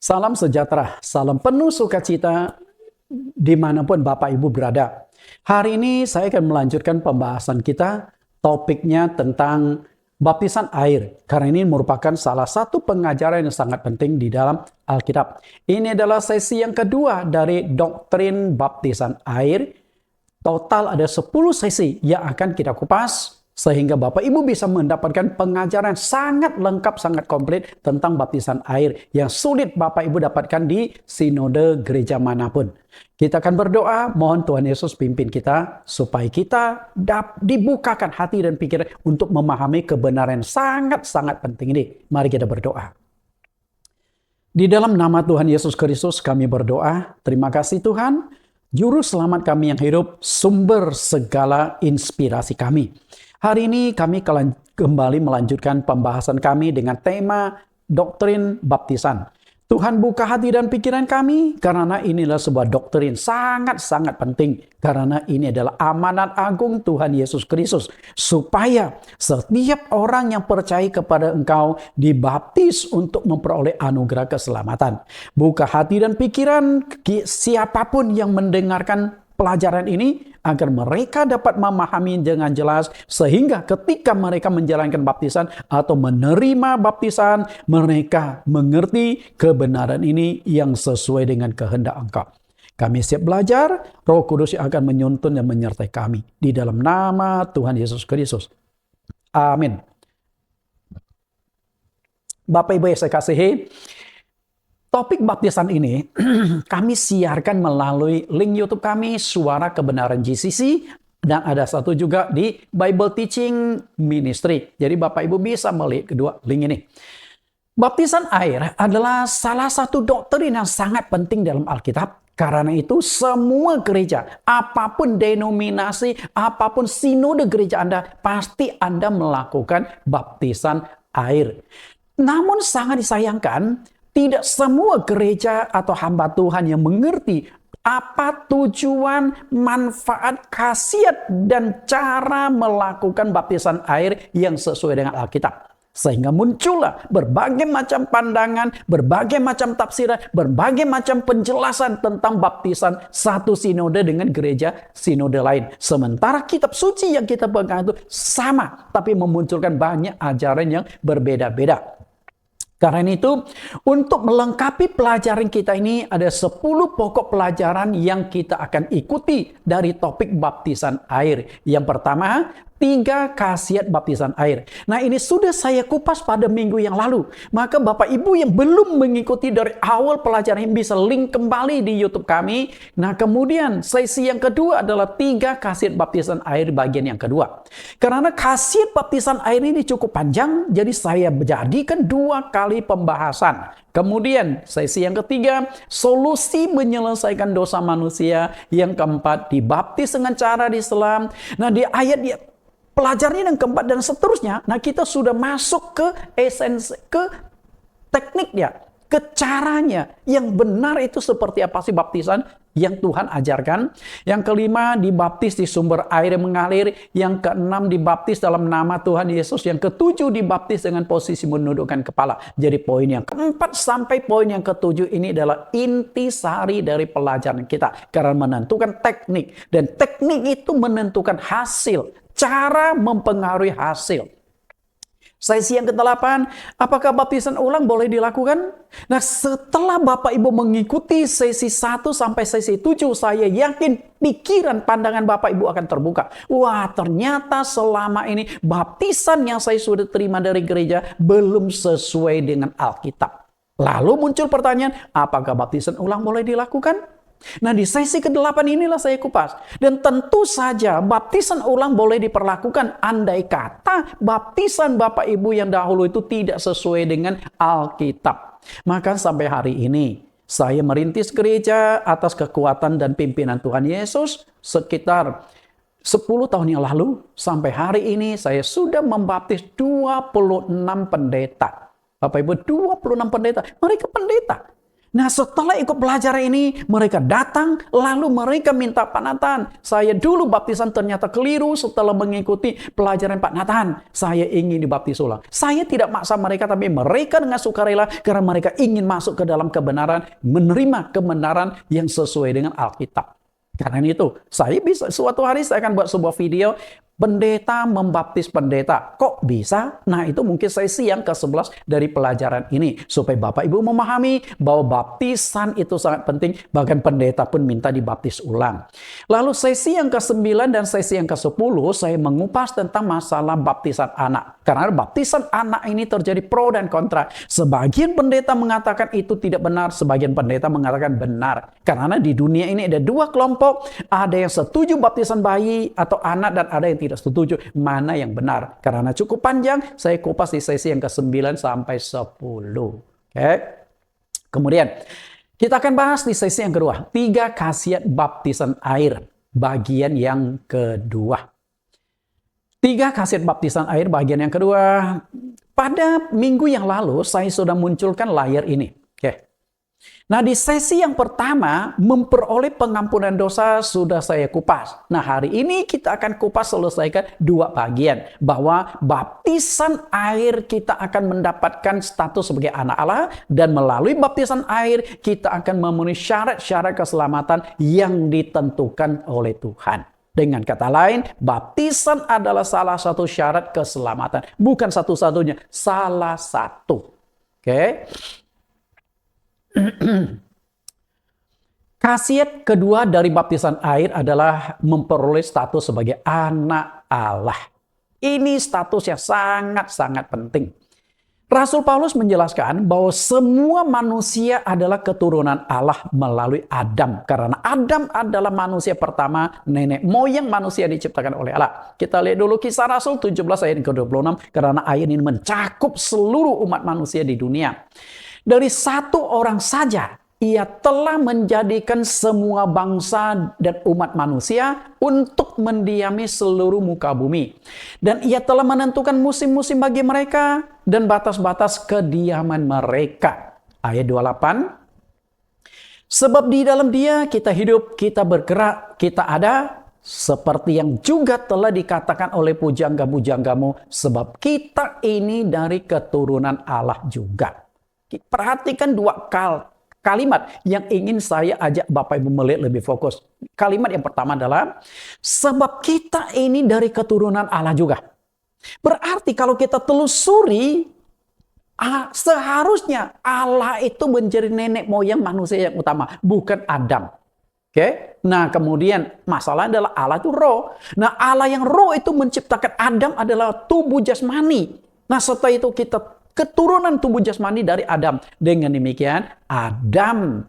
Salam sejahtera, salam penuh sukacita dimanapun Bapak Ibu berada. Hari ini saya akan melanjutkan pembahasan kita, topiknya tentang baptisan air. Karena ini merupakan salah satu pengajaran yang sangat penting di dalam Alkitab. Ini adalah sesi yang kedua dari doktrin baptisan air. Total ada 10 sesi yang akan kita kupas, sehingga Bapak Ibu bisa mendapatkan pengajaran sangat lengkap, sangat komplit tentang baptisan air yang sulit Bapak Ibu dapatkan di sinode gereja manapun. Kita akan berdoa, mohon Tuhan Yesus pimpin kita supaya kita dibukakan hati dan pikiran untuk memahami kebenaran sangat-sangat penting ini. Mari kita berdoa. Di dalam nama Tuhan Yesus Kristus kami berdoa. Terima kasih Tuhan, Juru Selamat kami yang hidup, sumber segala inspirasi kami. Hari ini kami kembali melanjutkan pembahasan kami dengan tema doktrin baptisan. Tuhan buka hati dan pikiran kami karena inilah sebuah doktrin sangat-sangat penting. Karena ini adalah amanat agung Tuhan Yesus Kristus. Supaya setiap orang yang percaya kepada Engkau dibaptis untuk memperoleh anugerah keselamatan. Buka hati dan pikiran siapapun yang mendengarkan pelajaran ini agar mereka dapat memahami dengan jelas sehingga ketika mereka menjalankan baptisan atau menerima baptisan mereka mengerti kebenaran ini yang sesuai dengan kehendak Engkau. Kami siap belajar, Roh Kudus yang akan menuntun dan menyertai kami di dalam nama Tuhan Yesus Kristus. Amin. Bapak Ibu yang saya kasihi, topik baptisan ini kami siarkan melalui link YouTube kami, Suara Kebenaran GCC, dan ada satu juga di Bible Teaching Ministry. Jadi Bapak Ibu bisa melihat kedua link ini. Baptisan air adalah salah satu doktrin yang sangat penting dalam Alkitab. Karena itu semua gereja, apapun denominasi, apapun sinode gereja Anda, pasti Anda melakukan baptisan air. Namun sangat disayangkan, tidak semua gereja atau hamba Tuhan yang mengerti apa tujuan, manfaat, khasiat, dan cara melakukan baptisan air yang sesuai dengan Alkitab. Sehingga muncullah berbagai macam pandangan, berbagai macam tafsiran, berbagai macam penjelasan tentang baptisan satu sinode dengan gereja sinode lain. Sementara kitab suci yang kita pegang itu sama, tapi memunculkan banyak ajaran yang berbeda-beda. Karena itu, untuk melengkapi pelajaran kita ini ada 10 pokok pelajaran yang kita akan ikuti dari topik baptisan air. Yang pertama, 3 khasiat baptisan air. Nah, ini sudah saya kupas pada minggu yang lalu. Maka Bapak Ibu yang belum mengikuti dari awal pelajaran ini bisa link kembali di YouTube kami. Nah, kemudian sesi yang kedua adalah 3 khasiat baptisan air bagian yang kedua. Karena khasiat baptisan air ini cukup panjang, jadi saya jadikan 2 kali pembahasan. Kemudian sesi yang ketiga, solusi menyelesaikan dosa manusia. Yang keempat, dibaptis dengan cara di Islam. Nah, di ayat pelajaran yang keempat dan seterusnya, nah kita sudah masuk ke esensi, ke tekniknya, ke caranya. Yang benar itu seperti apa sih baptisan yang Tuhan ajarkan. Yang kelima, dibaptis di sumber air yang mengalir. Yang keenam, dibaptis dalam nama Tuhan Yesus. Yang ketujuh, dibaptis dengan posisi menundukkan kepala. Jadi poin yang keempat sampai poin yang ketujuh ini adalah intisari dari pelajaran kita. Karena menentukan teknik. Dan teknik itu menentukan hasil. Cara mempengaruhi hasil. Sesi yang ke-8, apakah baptisan ulang boleh dilakukan? Nah, setelah Bapak Ibu mengikuti sesi 1 sampai sesi 7, saya yakin pikiran pandangan Bapak Ibu akan terbuka. Wah, ternyata selama ini baptisan yang saya sudah terima dari gereja belum sesuai dengan Alkitab. Lalu muncul pertanyaan, apakah baptisan ulang boleh dilakukan? Nah, di sesi ke-8 inilah saya kupas. Dan tentu saja baptisan ulang boleh diperlakukan andai kata baptisan Bapak Ibu yang dahulu itu tidak sesuai dengan Alkitab. Maka sampai hari ini saya merintis gereja atas kekuatan dan pimpinan Tuhan Yesus sekitar 10 tahun yang lalu. Sampai hari ini saya sudah membaptis 26 pendeta. Bapak Ibu, 26 pendeta. Mereka pendeta. Nah, setelah ikut pelajaran ini, mereka datang, lalu mereka minta Pak Nathan. Saya dulu baptisan ternyata keliru setelah mengikuti pelajaran Pak Nathan. Saya ingin dibaptis ulang. Saya tidak maksa mereka, tapi mereka dengan sukarela karena mereka ingin masuk ke dalam kebenaran, menerima kebenaran yang sesuai dengan Alkitab. Karena itu, saya bisa, suatu hari saya akan buat sebuah video, pendeta membaptis pendeta. Kok bisa? Nah, itu mungkin sesi yang ke-11 dari pelajaran ini. Supaya Bapak Ibu memahami bahwa baptisan itu sangat penting. Bahkan pendeta pun minta dibaptis ulang. Lalu sesi yang ke-9 dan sesi yang ke-10, saya mengupas tentang masalah baptisan anak. Karena baptisan anak ini terjadi pro dan kontra. Sebagian pendeta mengatakan itu tidak benar. Sebagian pendeta mengatakan benar. Karena di dunia ini ada dua kelompok. Ada yang setuju baptisan bayi atau anak dan ada yang tidak setuju. Mana yang benar? Karena cukup panjang, saya kupas di sesi yang ke-9 sampai 10. Oke. Kemudian, kita akan bahas di sesi yang kedua. 3 khasiat baptisan air. Bagian yang kedua. 3 khasiat baptisan air bagian yang kedua. Pada minggu yang lalu, saya sudah munculkan layar ini. Oke. Nah, di sesi yang pertama, memperoleh pengampunan dosa sudah saya kupas. Nah, hari ini kita akan kupas selesaikan 2 bagian. Bahwa baptisan air kita akan mendapatkan status sebagai anak Allah. Dan melalui baptisan air kita akan memenuhi syarat-syarat keselamatan yang ditentukan oleh Tuhan. Dengan kata lain, baptisan adalah salah satu syarat keselamatan. Bukan satu-satunya, salah satu. Oke. Khasiat kedua dari baptisan air adalah memperoleh status sebagai anak Allah. Ini status yang sangat-sangat penting. Rasul Paulus menjelaskan bahwa semua manusia adalah keturunan Allah melalui Adam. Karena Adam adalah manusia pertama, nenek moyang manusia diciptakan oleh Allah. Kita lihat dulu Kisah Rasul 17 ayat ke-26. Karena ayat ini mencakup seluruh umat manusia di dunia. Dari satu orang saja, ia telah menjadikan semua bangsa dan umat manusia untuk mendiami seluruh muka bumi. Dan ia telah menentukan musim-musim bagi mereka dan batas-batas kediaman mereka. Ayat 28. Sebab di dalam Dia kita hidup, kita bergerak, kita ada, seperti yang juga telah dikatakan oleh pujangga-pujanggamu, sebab kita ini dari keturunan Allah juga. Perhatikan 2 kalimat yang ingin saya ajak Bapak Ibu melihat lebih fokus. Kalimat yang pertama adalah, sebab kita ini dari keturunan Allah juga. Berarti kalau kita telusuri, seharusnya Allah itu menjadi nenek moyang manusia yang utama, bukan Adam. Oke? Nah, kemudian masalah adalah Allah itu roh. Nah, Allah yang roh itu menciptakan Adam adalah tubuh jasmani. Nah, setelah itu kita keturunan tubuh jasmani dari Adam. Dengan demikian, Adam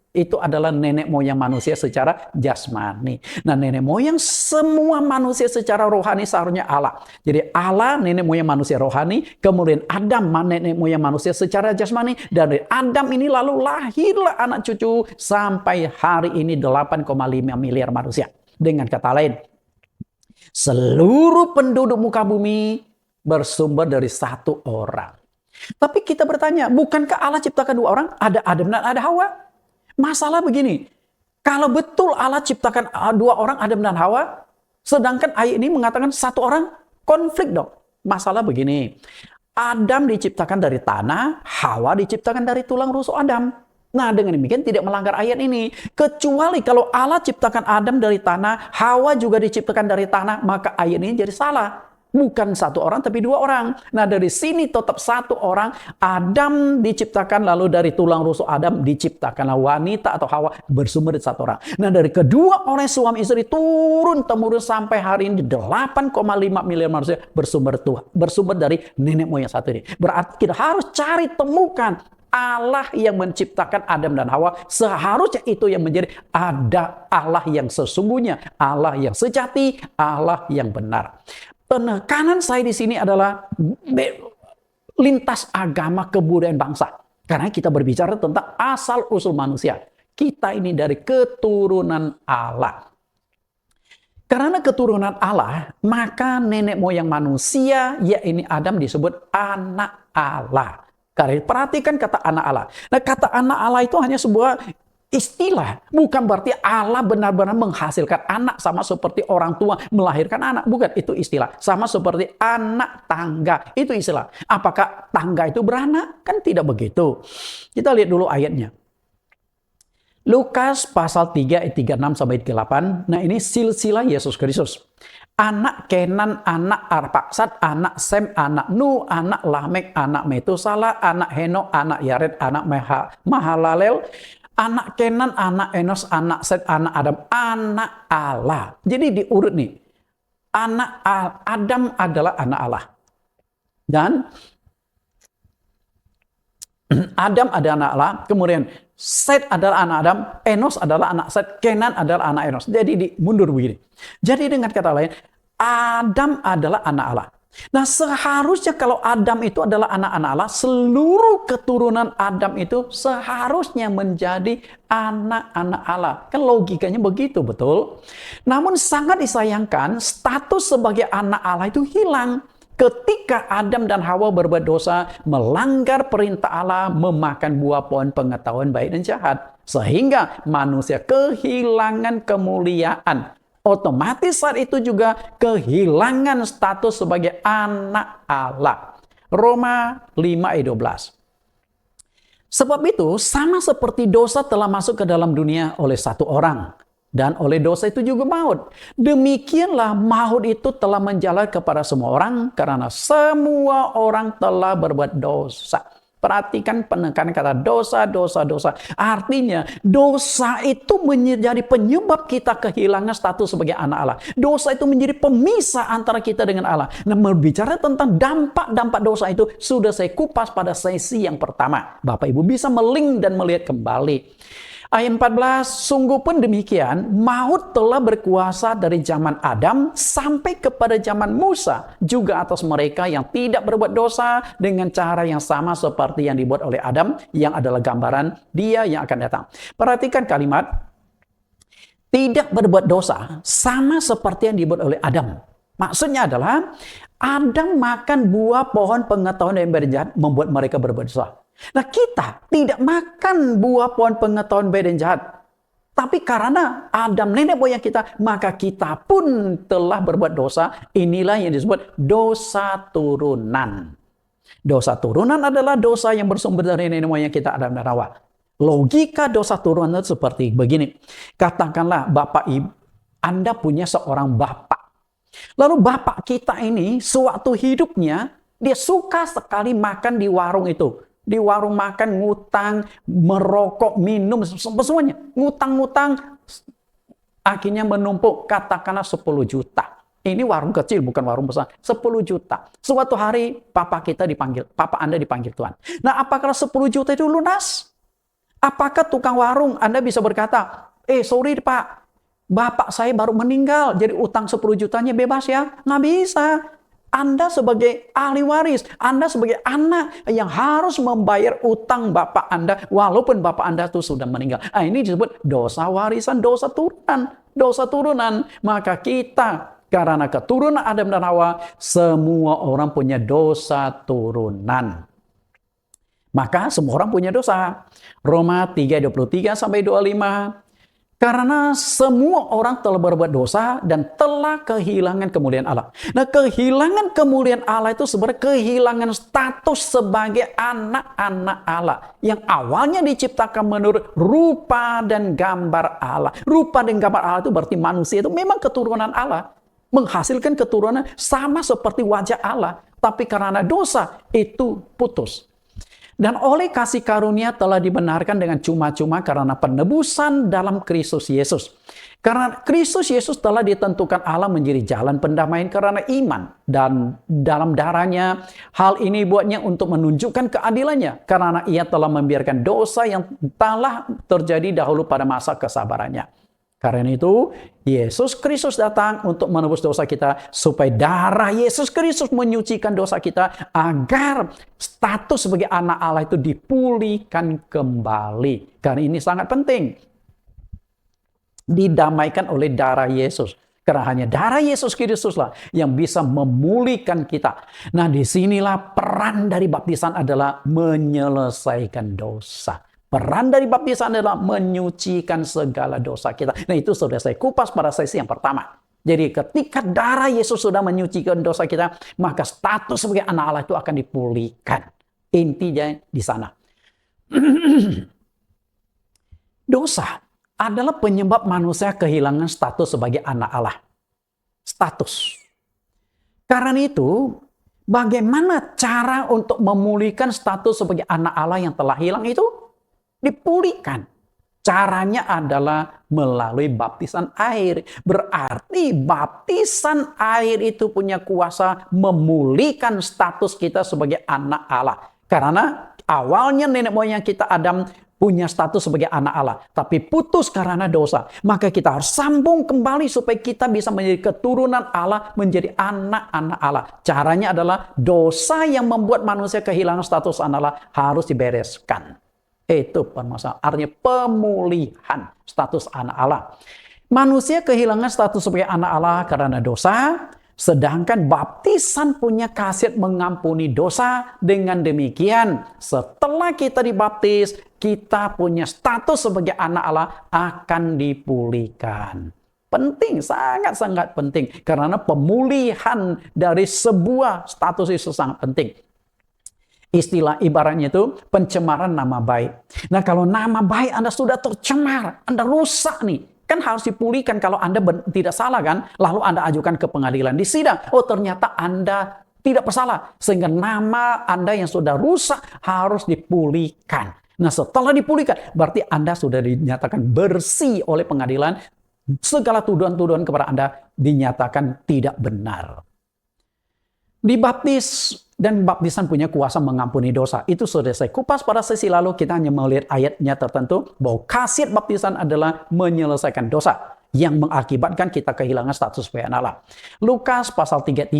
itu adalah nenek moyang manusia secara jasmani. Nah, nenek moyang semua manusia secara rohani seharusnya Allah. Jadi Allah nenek moyang manusia rohani, kemudian Adam nenek moyang manusia secara jasmani. Dan dari Adam ini lalu lahirlah anak cucu sampai hari ini 8,5 miliar manusia. Dengan kata lain, seluruh penduduk muka bumi bersumber dari satu orang. Tapi kita bertanya, bukankah Allah ciptakan 2 orang? Ada Adam dan ada Hawa. Masalah begini, kalau betul Allah ciptakan 2 orang, Adam dan Hawa, sedangkan ayat ini mengatakan 1 orang, konflik dong. Masalah begini, Adam diciptakan dari tanah, Hawa diciptakan dari tulang rusuk Adam. Nah, dengan demikian tidak melanggar ayat ini. Kecuali kalau Allah ciptakan Adam dari tanah, Hawa juga diciptakan dari tanah, maka ayat ini jadi salah. Bukan 1 orang, tapi 2 orang. Nah, dari sini tetap 1 orang. Adam diciptakan, lalu dari tulang rusuk Adam diciptakanlah wanita atau Hawa bersumber dari 1 orang. Nah, dari kedua orang suami istri turun-temurun sampai hari ini 8,5 miliar manusia bersumber dari nenek moyang satu ini. Berarti kita harus cari temukan Allah yang menciptakan Adam dan Hawa. Seharusnya itu yang menjadi ada Allah yang sesungguhnya, Allah yang sejati, Allah yang benar. Penekanan saya di sini adalah lintas agama kebudayaan bangsa. Karena kita berbicara tentang asal-usul manusia. Kita ini dari keturunan Allah. Karena keturunan Allah, maka nenek moyang manusia, yaitu Adam disebut anak Allah. Karena perhatikan kata anak Allah. Nah, kata anak Allah itu hanya sebuah istilah. Bukan berarti Allah benar-benar menghasilkan anak sama seperti orang tua melahirkan anak. Bukan, itu istilah. Sama seperti anak tangga. Itu istilah. Apakah tangga itu beranak? Kan tidak begitu. Kita lihat dulu ayatnya. Lukas pasal 3 ayat 36 sampai 38. Nah, ini silsilah Yesus Kristus. Anak Kenan, anak Arpaksad, anak Sem, anak Nu, anak Lamek, anak Metusala, anak Henok, anak Yared, anak Mahalalel, anak Kenan, anak Enos, anak Set, anak Adam, anak Allah. Jadi diurut nih. Adam adalah anak Allah. Dan Adam adalah anak Allah, kemudian Set adalah anak Adam, Enos adalah anak Set, Kenan adalah anak Enos. Jadi mundur begini. Jadi dengan kata lain, Adam adalah anak Allah. Nah, seharusnya kalau Adam itu adalah anak-anak Allah, seluruh keturunan Adam itu seharusnya menjadi anak-anak Allah. Kan logikanya begitu, betul? Namun sangat disayangkan, status sebagai anak Allah itu hilang ketika Adam dan Hawa berbuat dosa, melanggar perintah Allah, memakan buah pohon pengetahuan baik dan jahat. Sehingga manusia kehilangan kemuliaan. Otomatis saat itu juga kehilangan status sebagai anak Allah. Roma 5 ayat 12. Sebab itu, sama seperti dosa telah masuk ke dalam dunia oleh satu orang. Dan oleh dosa itu juga maut. Demikianlah maut itu telah menjalar kepada semua orang karena semua orang telah berbuat dosa. Perhatikan penekanan kata dosa, dosa, dosa. Artinya dosa itu menjadi penyebab kita kehilangan status sebagai anak Allah. Dosa itu menjadi pemisah antara kita dengan Allah. Nah, berbicara tentang dampak-dampak dosa itu sudah saya kupas pada sesi yang pertama. Bapak Ibu bisa melink dan melihat kembali. Ayat 14, sungguh pun demikian, maut telah berkuasa dari zaman Adam sampai kepada zaman Musa, juga atas mereka yang tidak berbuat dosa dengan cara yang sama seperti yang dibuat oleh Adam, yang adalah gambaran dia yang akan datang. Perhatikan kalimat, tidak berbuat dosa sama seperti yang dibuat oleh Adam. Maksudnya adalah, Adam makan buah pohon pengetahuan yang berjahat, membuat mereka berbuat dosa. Nah, kita tidak makan buah pohon pengetahuan baik dan jahat. Tapi karena Adam nenek moyang kita, maka kita pun telah berbuat dosa. Inilah yang disebut dosa turunan. Dosa turunan adalah dosa yang bersumber dari nenek moyang kita, Adam dan Hawa. Logika dosa turunan itu seperti begini. Katakanlah Bapak Ibu, Anda punya seorang bapak. Lalu bapak kita ini, sewaktu hidupnya, dia suka sekali makan di warung itu. Di warung makan, ngutang, merokok, minum, semuanya. Ngutang-ngutang, akhirnya menumpuk, katakanlah 10 juta. Ini warung kecil, bukan warung besar. 10 juta. Suatu hari, papa Anda dipanggil Tuhan. Nah, apakah 10 juta itu lunas? Apakah tukang warung Anda bisa berkata, sorry Pak, bapak saya baru meninggal, jadi utang 10 jutanya bebas ya? Nggak bisa. Anda sebagai ahli waris, Anda sebagai anak yang harus membayar utang bapak Anda walaupun bapak Anda itu sudah meninggal. Nah, ini disebut dosa warisan, dosa turunan. Dosa turunan. Maka kita, karena keturunan Adam dan Hawa, semua orang punya dosa turunan. Maka semua orang punya dosa. Roma 3:23 sampai 25. Karena semua orang telah berbuat dosa dan telah kehilangan kemuliaan Allah. Nah, kehilangan kemuliaan Allah itu sebenarnya kehilangan status sebagai anak-anak Allah. Yang awalnya diciptakan menurut rupa dan gambar Allah. Rupa dan gambar Allah itu berarti manusia itu memang keturunan Allah. Menghasilkan keturunan sama seperti wajah Allah. Tapi karena dosa itu putus. Dan oleh kasih karunia telah dibenarkan dengan cuma-cuma karena penebusan dalam Kristus Yesus. Karena Kristus Yesus telah ditentukan Allah menjadi jalan pendamaian karena iman. Dan dalam darahnya, hal ini buatnya untuk menunjukkan keadilannya. Karena ia telah membiarkan dosa yang telah terjadi dahulu pada masa kesabarannya. Karena itu, Yesus Kristus datang untuk menebus dosa kita, supaya darah Yesus Kristus menyucikan dosa kita, agar status sebagai anak Allah itu dipulihkan kembali. Karena ini sangat penting. Didamaikan oleh darah Yesus. Karena hanya darah Yesus Kristuslah yang bisa memulihkan kita. Nah, disinilah peran dari baptisan adalah menyelesaikan dosa. Peran dari baptisan adalah menyucikan segala dosa kita. Nah, itu sudah saya kupas pada sesi yang pertama. Jadi ketika darah Yesus sudah menyucikan dosa kita, maka status sebagai anak Allah itu akan dipulihkan. Intinya di sana. Dosa adalah penyebab manusia kehilangan status sebagai anak Allah. Status. Karena itu, bagaimana cara untuk memulihkan status sebagai anak Allah yang telah hilang itu? Dipulihkan. Caranya adalah melalui baptisan air. Berarti baptisan air itu punya kuasa memulihkan status kita sebagai anak Allah. Karena awalnya nenek moyang kita Adam punya status sebagai anak Allah. Tapi putus karena dosa. Maka kita harus sambung kembali supaya kita bisa menjadi keturunan Allah, menjadi anak-anak Allah. Caranya adalah dosa yang membuat manusia kehilangan status anak Allah harus dibereskan. Itu permasalahan, artinya pemulihan status anak Allah. Manusia kehilangan status sebagai anak Allah karena dosa, sedangkan baptisan punya khasiat mengampuni dosa. Dengan demikian, setelah kita dibaptis, kita punya status sebagai anak Allah akan dipulihkan. Penting, sangat-sangat penting. Karena pemulihan dari sebuah status itu sangat penting. Istilah ibaratnya itu pencemaran nama baik. Nah, kalau nama baik Anda sudah tercemar, Anda rusak nih. Kan harus dipulihkan kalau Anda tidak salah kan. Lalu Anda ajukan ke pengadilan di sidang. Oh, ternyata Anda tidak bersalah. Sehingga nama Anda yang sudah rusak harus dipulihkan. Nah, setelah dipulihkan, berarti Anda sudah dinyatakan bersih oleh pengadilan. Segala tuduhan-tuduhan kepada Anda dinyatakan tidak benar. Dibaptis dan baptisan punya kuasa mengampuni dosa. Itu sudah saya kupas pada sesi lalu. Kita hanya melihat ayatnya tertentu bahwa khasiat baptisan adalah menyelesaikan dosa yang mengakibatkan kita kehilangan status sebagai anak Allah. Lukas pasal 33.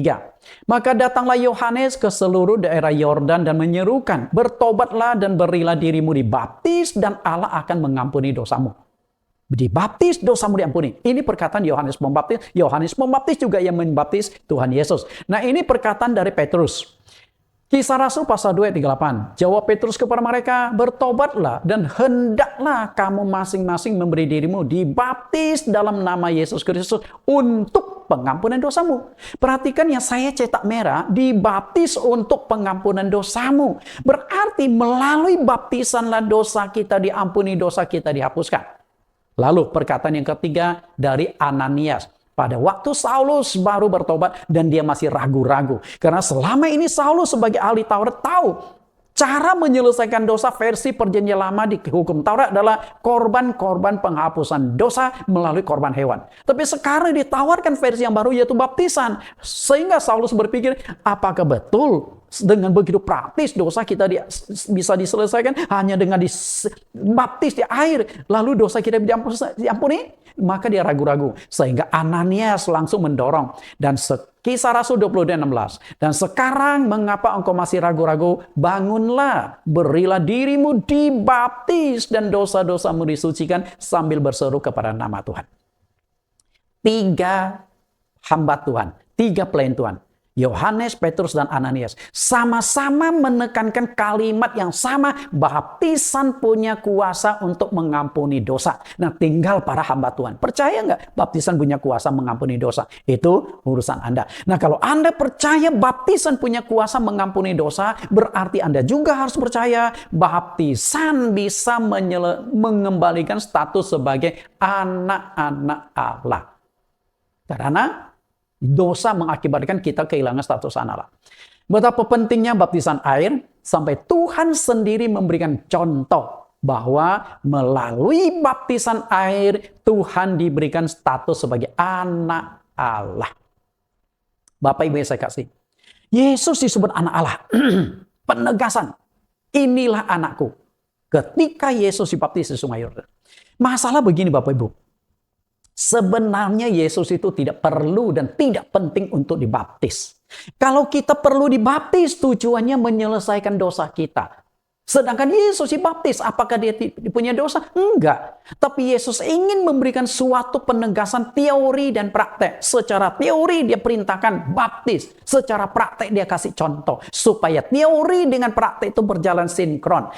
Maka datanglah Yohanes ke seluruh daerah Yordan dan menyerukan, bertobatlah dan berilah dirimu dibaptis dan Allah akan mengampuni dosamu. Dibaptis, dosamu diampuni. Ini perkataan Yohanes Pembaptis. Yohanes Pembaptis juga yang membaptis Tuhan Yesus. Nah, ini perkataan dari Petrus. Kisah Rasul pasal 2 ayat 38. Jawab Petrus kepada mereka, bertobatlah dan hendaklah kamu masing-masing memberi dirimu dibaptis dalam nama Yesus Kristus untuk pengampunan dosamu. Perhatikan yang saya cetak merah, dibaptis untuk pengampunan dosamu. Berarti melalui baptisanlah dosa kita diampuni, dosa kita dihapuskan. Lalu perkataan yang ketiga dari Ananias. Pada waktu Saulus baru bertobat dan dia masih ragu-ragu. Karena selama ini Saulus sebagai ahli Taurat tahu cara menyelesaikan dosa versi perjanjian lama di hukum Taurat adalah korban-korban penghapusan dosa melalui korban hewan. Tapi sekarang ditawarkan versi yang baru yaitu baptisan. Sehingga Saulus berpikir, apakah betul dengan begitu praktis dosa kita bisa diselesaikan hanya dengan dibaptis di air lalu dosa kita diampuni? Maka dia ragu-ragu sehingga Ananias langsung mendorong dan Kisah Rasul 22:16. Dan sekarang mengapa engkau masih ragu-ragu? Bangunlah, berilah dirimu dibaptis dan dosa-dosamu disucikan sambil berseru kepada nama Tuhan. 3 hamba Tuhan, 3 pelayan Tuhan. Yohanes, Petrus, dan Ananias sama-sama menekankan kalimat yang sama, baptisan punya kuasa untuk mengampuni dosa. Nah, tinggal para hamba Tuhan. Percaya nggak baptisan punya kuasa mengampuni dosa? Itu urusan Anda. Nah, kalau Anda percaya baptisan punya kuasa mengampuni dosa, berarti Anda juga harus percaya baptisan bisa mengembalikan status sebagai anak-anak Allah. Karena dosa mengakibatkan kita kehilangan status anak Allah. Betapa pentingnya baptisan air sampai Tuhan sendiri memberikan contoh bahwa melalui baptisan air Tuhan diberikan status sebagai anak Allah. Bapak Ibu yang saya kasih, Yesus disebut anak Allah. Penegasan, inilah anakku. Ketika Yesus dibaptis di Sungai Yordan. Masalah begini Bapak Ibu. Sebenarnya Yesus itu tidak perlu dan tidak penting untuk dibaptis. Kalau kita perlu dibaptis, tujuannya menyelesaikan dosa kita. Sedangkan Yesus dibaptis, apakah dia punya dosa? Enggak. Tapi Yesus ingin memberikan suatu penegasan teori dan praktek. Secara teori dia perintahkan baptis. Secara praktek dia kasih contoh. Supaya teori dengan praktek itu berjalan sinkron.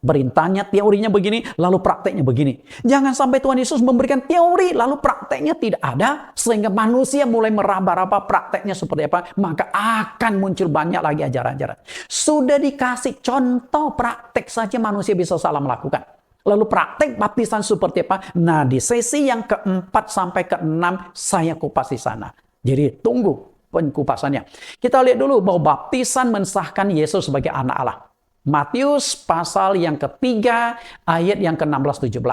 Perintahnya, teorinya begini, lalu prakteknya begini. Jangan sampai Tuhan Yesus memberikan teori, lalu prakteknya tidak ada. Sehingga manusia mulai meraba-raba prakteknya seperti apa. Maka akan muncul banyak lagi ajaran-ajaran. Sudah dikasih contoh praktek saja manusia bisa salah melakukan. Lalu praktek baptisan seperti apa? Nah, di sesi yang keempat sampai keenam saya kupas di sana. Jadi tunggu pengkupasannya. Kita lihat dulu bahwa baptisan mensahkan Yesus sebagai anak Allah. Matius pasal yang ketiga ayat yang ke-16-17.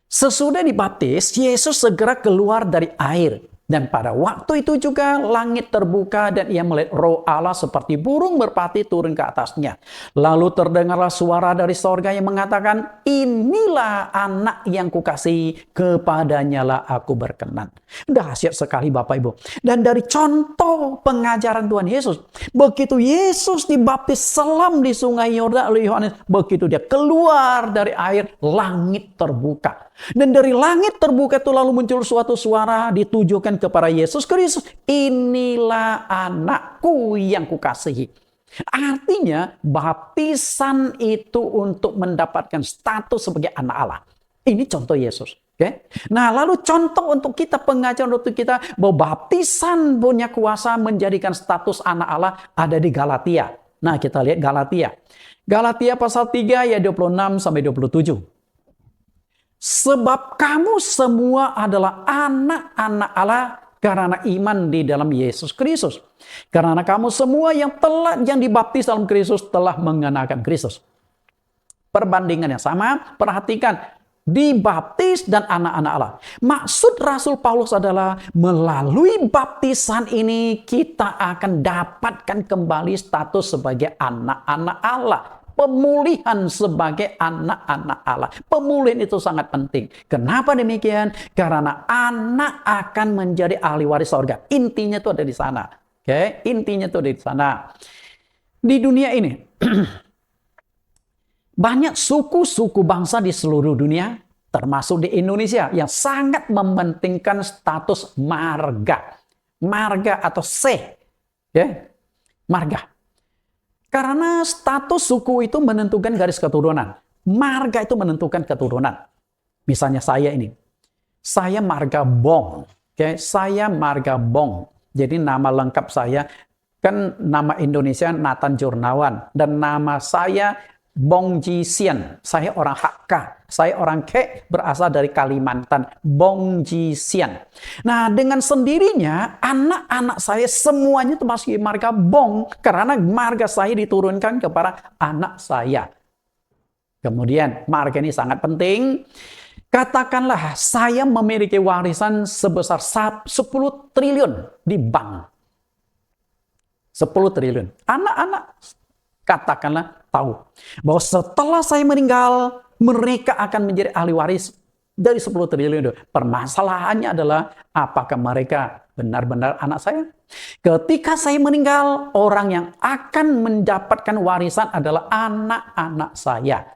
Sesudah dibaptis, Yesus segera keluar dari air. Dan pada waktu itu juga langit terbuka dan ia melihat Roh Allah seperti burung merpati turun ke atasnya. Lalu terdengarlah suara dari sorga yang mengatakan, inilah anak yang kukasihi, kepadanya lah aku berkenan. Dahsyat sekali Bapak Ibu. Dan dari contoh pengajaran Tuhan Yesus, begitu Yesus dibaptis selam di sungai Yordan oleh Yohanes, begitu dia keluar dari air, langit terbuka. Dan dari langit terbuka itu lalu muncul suatu suara ditujukan kepada Yesus Kristus. Inilah anakku yang kukasihi. Artinya baptisan itu untuk mendapatkan status sebagai anak Allah. Ini contoh Yesus. Okay? Nah lalu contoh untuk kita, pengajaran untuk kita bahwa baptisan punya kuasa menjadikan status anak Allah ada di Galatia. Nah kita lihat Galatia. Galatia pasal 3 ayat 26-27. Sebab kamu semua adalah anak-anak Allah karena iman di dalam Yesus Kristus. Karena kamu semua yang dibaptis dalam Kristus telah mengenakan Kristus. Perbandingan yang sama, perhatikan, dibaptis dan anak-anak Allah. Maksud Rasul Paulus adalah melalui baptisan ini kita akan dapatkan kembali status sebagai anak-anak Allah. Pemulihan sebagai anak-anak Allah. Pemulihan itu sangat penting. Kenapa demikian? Karena anak akan menjadi ahli waris sorga. Intinya itu ada di sana. Oke, intinya itu ada di sana. Di dunia ini, banyak suku-suku bangsa di seluruh dunia, termasuk di Indonesia, yang sangat mementingkan status marga. Marga atau marga. Karena status suku itu menentukan garis keturunan. Marga itu menentukan keturunan. Misalnya saya ini. Saya marga Bong. Saya marga Bong. Jadi nama lengkap saya, kan nama Indonesia Nathan Jurnawan. Dan nama saya Bong Ji Sian. Saya orang Hakka. Saya orang Kek berasal dari Kalimantan. Bong Ji Sian. Nah dengan sendirinya anak-anak saya semuanya termasuk marga Bong. Karena marga saya diturunkan kepada anak saya. Kemudian marga ini sangat penting. Katakanlah saya memiliki warisan sebesar 10 triliun di bank. 10 triliun. Anak-anak katakanlah tahu bahwa setelah saya meninggal, mereka akan menjadi ahli waris dari 10 triliun itu. Permasalahannya adalah apakah mereka benar-benar anak saya? Ketika saya meninggal, orang yang akan mendapatkan warisan adalah anak-anak saya.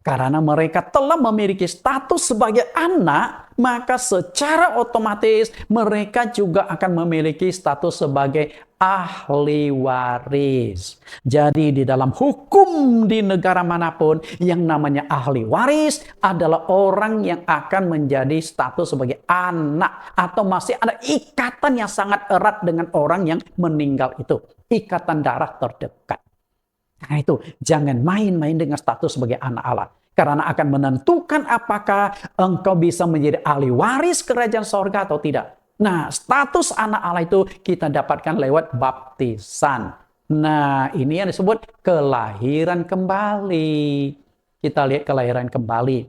Karena mereka telah memiliki status sebagai anak, maka secara otomatis mereka juga akan memiliki status sebagai ahli waris. Jadi di dalam hukum di negara manapun yang namanya ahli waris adalah orang yang akan menjadi status sebagai anak atau masih ada ikatan yang sangat erat dengan orang yang meninggal itu. Ikatan darah terdekat. Nah itu, jangan main-main dengan status sebagai anak Allah. Karena akan menentukan apakah engkau bisa menjadi ahli waris kerajaan sorga atau tidak. Nah, status anak Allah itu kita dapatkan lewat baptisan. Nah, ini yang disebut kelahiran kembali. Kita lihat kelahiran kembali.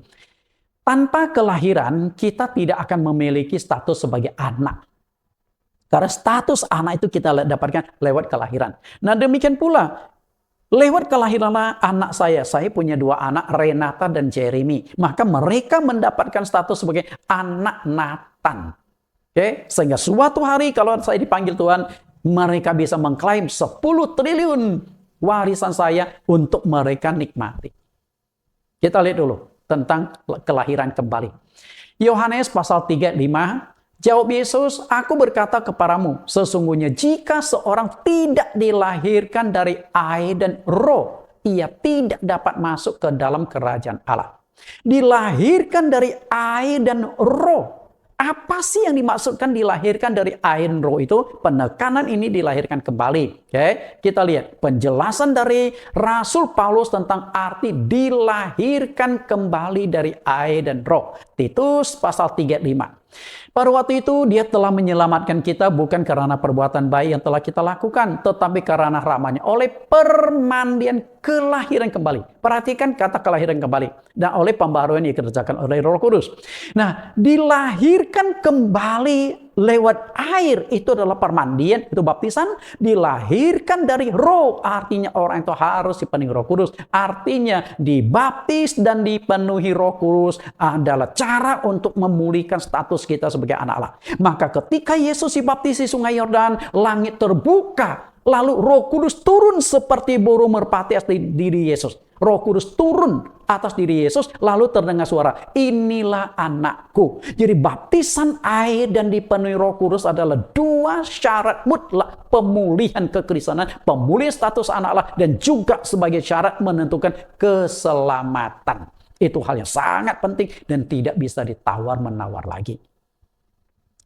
Tanpa kelahiran, kita tidak akan memiliki status sebagai anak. Karena status anak itu kita dapatkan lewat kelahiran. Nah, demikian pula lewat kelahiranlah anak saya punya 2 anak, Renata dan Jeremy. Maka mereka mendapatkan status sebagai anak Nathan. Oke, sehingga suatu hari kalau saya dipanggil Tuhan, mereka bisa mengklaim 10 triliun warisan saya untuk mereka nikmati. Kita lihat dulu tentang kelahiran kembali. Yohanes pasal 3:5, jawab Yesus, aku berkata kepadamu, sesungguhnya jika seorang tidak dilahirkan dari air dan roh, ia tidak dapat masuk ke dalam kerajaan Allah. Dilahirkan dari air dan roh. Apa sih yang dimaksudkan dilahirkan dari air dan roh itu? Penekanan ini dilahirkan kembali. Oke, kita lihat penjelasan dari Rasul Paulus tentang arti dilahirkan kembali dari air dan roh. Titus pasal 3:5. Pada waktu itu dia telah menyelamatkan kita bukan karena perbuatan baik yang telah kita lakukan, tetapi karena rahmat-Nya oleh permandian kelahiran kembali. Perhatikan kata kelahiran kembali. Dan oleh pembaharuan yang dikerjakan oleh Roh Kudus. Nah, dilahirkan kembali lewat air itu adalah permandian, itu baptisan. Dilahirkan dari roh, artinya orang itu harus dipenuhi Roh Kudus. Artinya dibaptis dan dipenuhi Roh Kudus adalah cara untuk memulihkan status kita sebagai anak Allah. Maka ketika Yesus dibaptis di Sungai Yordan, langit terbuka. Lalu Roh Kudus turun seperti burung merpati atas diri Yesus. Roh Kudus turun atas diri Yesus, lalu terdengar suara, inilah anakku. Jadi baptisan air dan dipenuhi Roh Kudus adalah dua syarat mutlak pemulihan kekristenan, pemulihan status anak Allah, dan juga sebagai syarat menentukan keselamatan. Itu hal yang sangat penting dan tidak bisa ditawar-menawar lagi.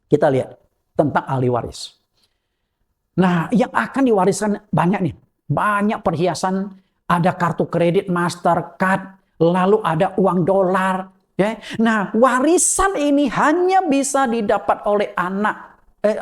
Kita lihat tentang ahli waris. Nah, yang akan diwariskan banyak nih. Banyak perhiasan, ada kartu kredit Mastercard, lalu ada uang dolar. Ya. Nah, warisan ini hanya bisa didapat oleh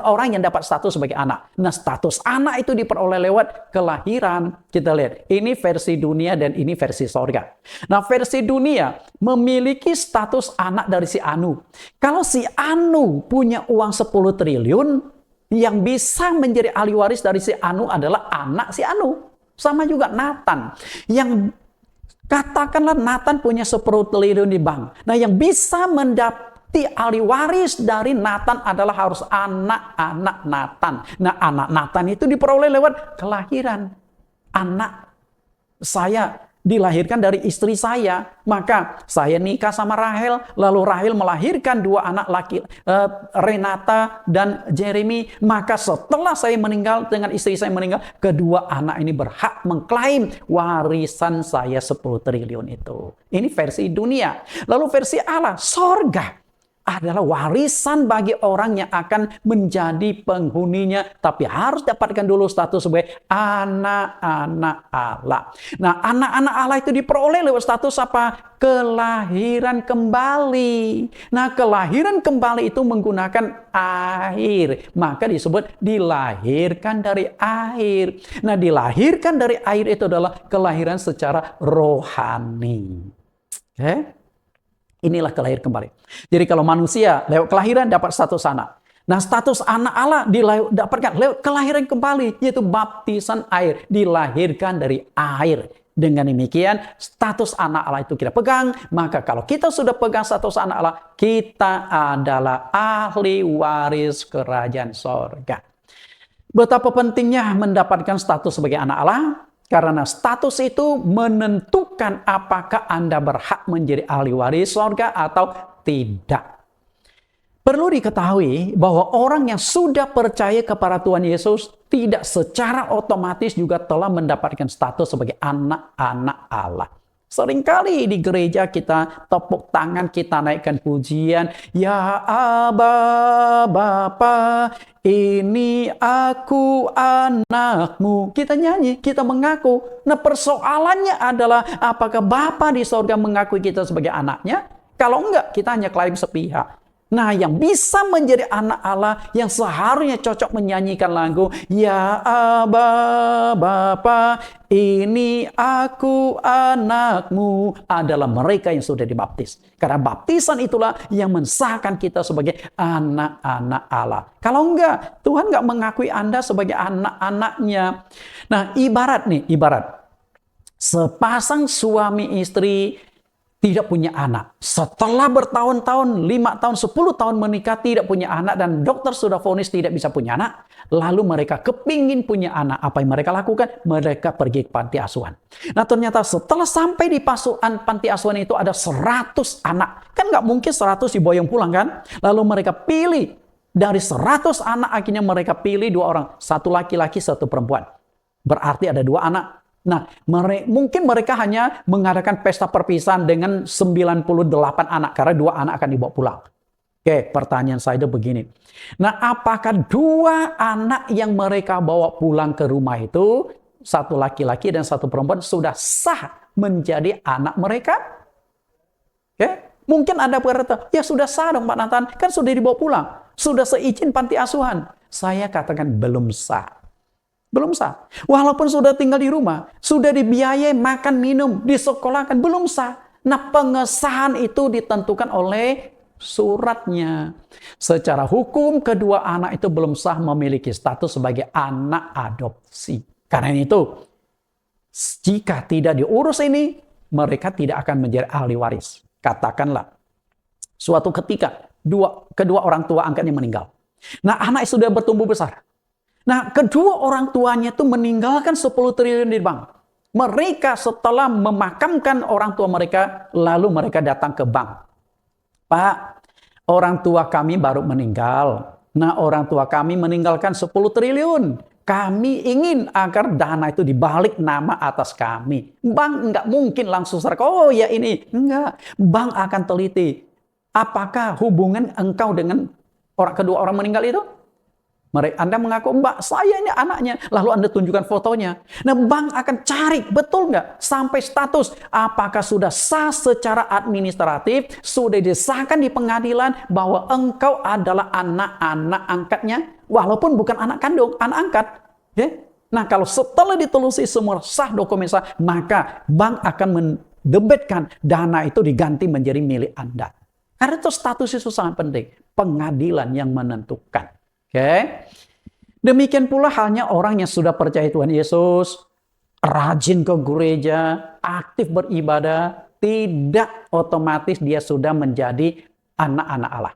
orang yang dapat status sebagai anak. Nah, status anak itu diperoleh lewat kelahiran. Kita lihat, ini versi dunia dan ini versi sorga. Nah, versi dunia memiliki status anak dari si Anu. Kalau si Anu punya uang 10 triliun, yang bisa menjadi ahli waris dari si Anu adalah anak si Anu. Sama juga Nathan. Yang katakanlah Nathan punya 10 triliun di bank. Nah, yang bisa mendapati ahli waris dari Nathan adalah harus anak-anak Nathan. Nah, anak Nathan itu diperoleh lewat kelahiran. Anak saya dilahirkan dari istri saya, maka saya nikah sama Rahel, lalu Rahel melahirkan dua anak laki, Renata dan Jeremy. Maka setelah saya meninggal, dengan istri saya meninggal, kedua anak ini berhak mengklaim warisan saya 10 triliun itu. Ini versi dunia. Lalu versi Allah, sorga adalah warisan bagi orang yang akan menjadi penghuninya, tapi harus dapatkan dulu status sebagai anak-anak Allah. Nah, anak-anak Allah itu diperoleh lewat status apa? Kelahiran kembali. Nah, kelahiran kembali itu menggunakan air. Maka disebut dilahirkan dari air. Nah, dilahirkan dari air itu adalah kelahiran secara rohani. Oke? Inilah kelahiran kembali. Jadi kalau manusia lewat kelahiran dapat status anak. Nah, status anak Allah didapatkan lewat kelahiran kembali, yaitu baptisan air, dilahirkan dari air. Dengan demikian, status anak Allah itu kita pegang. Maka kalau kita sudah pegang status anak Allah, kita adalah ahli waris kerajaan sorga. Betapa pentingnya mendapatkan status sebagai anak Allah. Karena status itu menentukan apakah Anda berhak menjadi ahli waris sorga atau tidak. Perlu diketahui bahwa orang yang sudah percaya kepada Tuhan Yesus tidak secara otomatis juga telah mendapatkan status sebagai anak-anak Allah. Seringkali di gereja kita tepuk tangan, kita naikkan pujian. Ya Aba Bapa, ini aku anakmu. Kita nyanyi, kita mengaku. Nah, persoalannya adalah apakah Bapa di sorga mengakui kita sebagai anaknya? Kalau enggak, kita hanya klaim sepihak. Nah, yang bisa menjadi anak Allah, yang seharusnya cocok menyanyikan lagu, Ya Aba Bapa, ini aku anakmu, adalah mereka yang sudah dibaptis. Karena baptisan itulah yang mensahkan kita sebagai anak-anak Allah. Kalau enggak, Tuhan enggak mengakui Anda sebagai anak-anaknya. Nah, ibarat sepasang suami istri tidak punya anak. Setelah bertahun-tahun, 5 tahun, 10 tahun menikah, tidak punya anak, dan dokter sudah vonis tidak bisa punya anak. Lalu mereka kepingin punya anak. Apa yang mereka lakukan? Mereka pergi ke panti asuhan. Nah ternyata setelah sampai di panti asuhan itu ada 100 anak. Kan nggak mungkin 100 diboyong pulang kan? Lalu mereka pilih. Dari 100 anak akhirnya mereka pilih 2 orang. 1 laki-laki, 1 perempuan. Berarti ada 2 anak. Nah, mungkin mereka hanya mengadakan pesta perpisahan dengan 98 anak, karena 2 anak akan dibawa pulang. Oke, pertanyaan saya itu begini. Nah, apakah 2 anak yang mereka bawa pulang ke rumah itu, 1 laki-laki dan 1 perempuan, sudah sah menjadi anak mereka? Oke, mungkin Anda berkata, ya sudah sah dong Pak Nathan, kan sudah dibawa pulang. Sudah seizin panti asuhan. Saya katakan belum sah. Belum sah. Walaupun sudah tinggal di rumah, sudah dibiayai makan minum, disekolahkan, belum sah. Nah, pengesahan itu ditentukan oleh suratnya. Secara hukum, kedua anak itu belum sah memiliki status sebagai anak adopsi. Karena itu, jika tidak diurus ini, mereka tidak akan menjadi ahli waris. Katakanlah, suatu ketika, kedua orang tua angkatnya meninggal. Nah, anak sudah bertumbuh besar. Nah, kedua orang tuanya itu meninggalkan 10 triliun di bank. Mereka setelah memakamkan orang tua mereka, lalu mereka datang ke bank. Pak, orang tua kami baru meninggal. Nah, orang tua kami meninggalkan 10 triliun. Kami ingin agar dana itu dibalik nama atas kami. Bank nggak mungkin langsung serahkan, oh ya ini. Enggak. Bank akan teliti. Apakah hubungan engkau dengan kedua orang meninggal itu? Anda mengaku, Mbak, saya ini anaknya. Lalu Anda tunjukkan fotonya. Nah, bank akan cari, betul nggak? Sampai status, apakah sudah sah secara administratif, sudah disahkan di pengadilan bahwa engkau adalah anak-anak angkatnya, walaupun bukan anak kandung, anak angkat. Okay? Nah, kalau setelah ditelusuri semua sah dokumen sah, maka bank akan mendebitkan dana itu diganti menjadi milik Anda. Karena itu status itu sangat penting. Pengadilan yang menentukan. Oke. Demikian pula halnya orang yang sudah percaya Tuhan Yesus, rajin ke gereja, aktif beribadah, tidak otomatis dia sudah menjadi anak-anak Allah.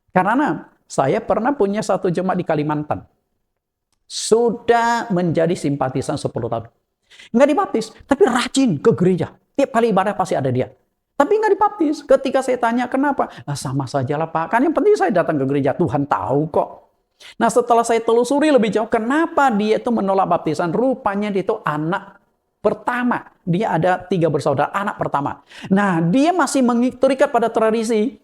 Karena saya pernah punya satu jemaat di Kalimantan. Sudah menjadi simpatisan 10 tahun. Nggak dibaptis, tapi rajin ke gereja. Tiap kali ibadah pasti ada dia. Tapi nggak dibaptis. Ketika saya tanya kenapa? Nah, sama sajalah Pak. Kan yang penting saya datang ke gereja. Tuhan tahu kok. Nah, setelah saya telusuri lebih jauh, kenapa dia itu menolak baptisan? Rupanya dia itu anak pertama. Dia ada 3 bersaudara, anak pertama. Nah, dia masih terikat pada tradisi.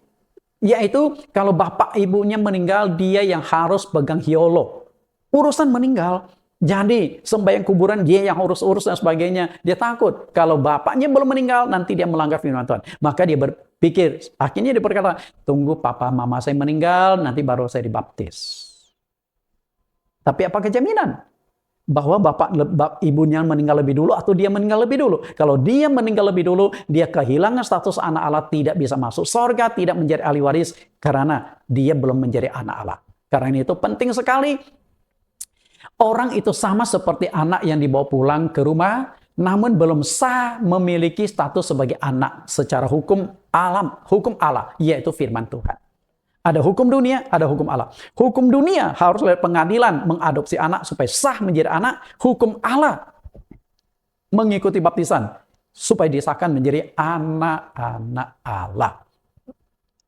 Yaitu, kalau bapak ibunya meninggal, dia yang harus pegang hiolo. Urusan meninggal. Jadi, sembahyang kuburan, dia yang urus-urus dan sebagainya. Dia takut, kalau bapaknya belum meninggal, nanti dia melanggar firman Tuhan. Maka dia berpikir, akhirnya dia berkata, tunggu papa mama saya meninggal, nanti baru saya dibaptis. Tapi apa kejaminan? Bahwa ibunya meninggal lebih dulu atau dia meninggal lebih dulu? Kalau dia meninggal lebih dulu, dia kehilangan status anak Allah, tidak bisa masuk surga, tidak menjadi ahli waris, karena dia belum menjadi anak Allah. Karena itu penting sekali. Orang itu sama seperti anak yang dibawa pulang ke rumah, namun belum sah memiliki status sebagai anak secara hukum Allah, yaitu firman Tuhan. Ada hukum dunia, ada hukum Allah. Hukum dunia harus lewat pengadilan mengadopsi anak supaya sah menjadi anak. Hukum Allah mengikuti baptisan supaya disahkan menjadi anak-anak Allah.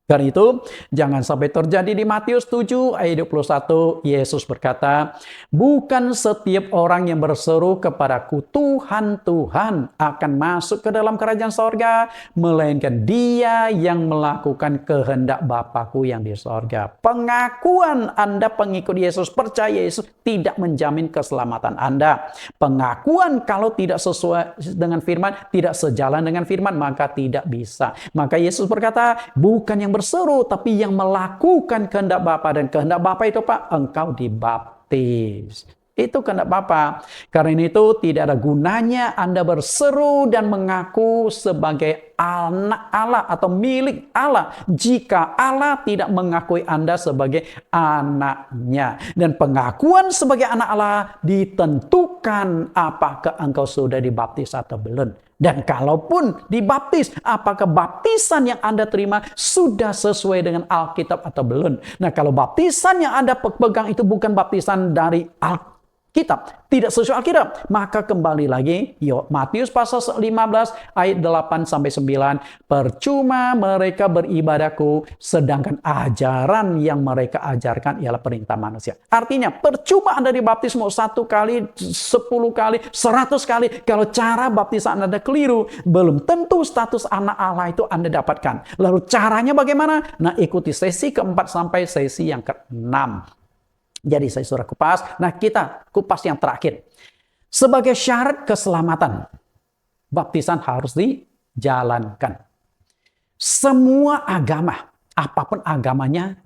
Karena itu, jangan sampai terjadi di Matius 7 ayat 21, Yesus berkata, bukan setiap orang yang berseru kepadaku, Tuhan, Tuhan, akan masuk ke dalam kerajaan sorga, melainkan dia yang melakukan kehendak Bapakku yang di sorga. Pengakuan Anda pengikut Yesus, percaya Yesus, tidak menjamin keselamatan Anda. Pengakuan kalau tidak sesuai dengan firman, tidak sejalan dengan firman, maka tidak bisa. Maka Yesus berkata, bukan yang berseru, tapi yang melakukan kehendak Bapa. Dan kehendak Bapa itu, Pak, engkau dibaptis. Itu kehendak Bapa. Karena itu tidak ada gunanya Anda berseru dan mengaku sebagai anak Allah atau milik Allah jika Allah tidak mengakui Anda sebagai anaknya. Dan pengakuan sebagai anak Allah ditentukan apakah engkau sudah dibaptis atau belum. Dan kalaupun dibaptis, apakah baptisan yang Anda terima sudah sesuai dengan Alkitab atau belum. Nah, kalau baptisan yang Anda pegang itu bukan baptisan dari Alkitab, tidak sesuai Alkitab, maka kembali lagi Matius pasal 15 ayat 8 sampai 9, percuma mereka beribadahku sedangkan ajaran yang mereka ajarkan ialah perintah manusia. Artinya percuma Anda dibaptis mau 1 kali, 10 kali, 100 kali, kalau cara baptisan Anda keliru, belum tentu status anak Allah itu Anda dapatkan. Lalu caranya bagaimana? Nah, ikuti sesi keempat sampai sesi yang keenam. Jadi saya sudah kupas. Nah, kita kupas yang terakhir. Sebagai syarat keselamatan, baptisan harus dijalankan. Semua agama, apapun agamanya,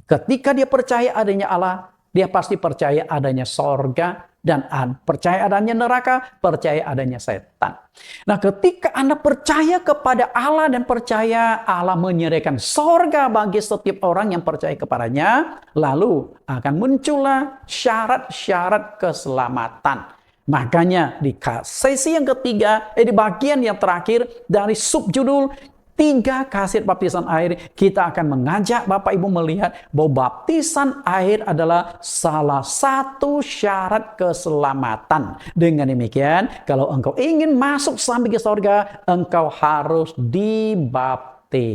ketika dia percaya adanya Allah, dia pasti percaya adanya sorga, dan percaya adanya neraka, percaya adanya setan. Nah, ketika Anda percaya kepada Allah dan percaya Allah menyediakan sorga bagi setiap orang yang percaya kepadanya, lalu akan muncullah syarat-syarat keselamatan. Makanya di sesi yang ketiga, di bagian yang terakhir dari subjudul 3 khasiat baptisan air, kita akan mengajak Bapak Ibu melihat bahwa baptisan air adalah salah satu syarat keselamatan. Dengan demikian, kalau engkau ingin masuk sampai ke surga, engkau harus dibaptis.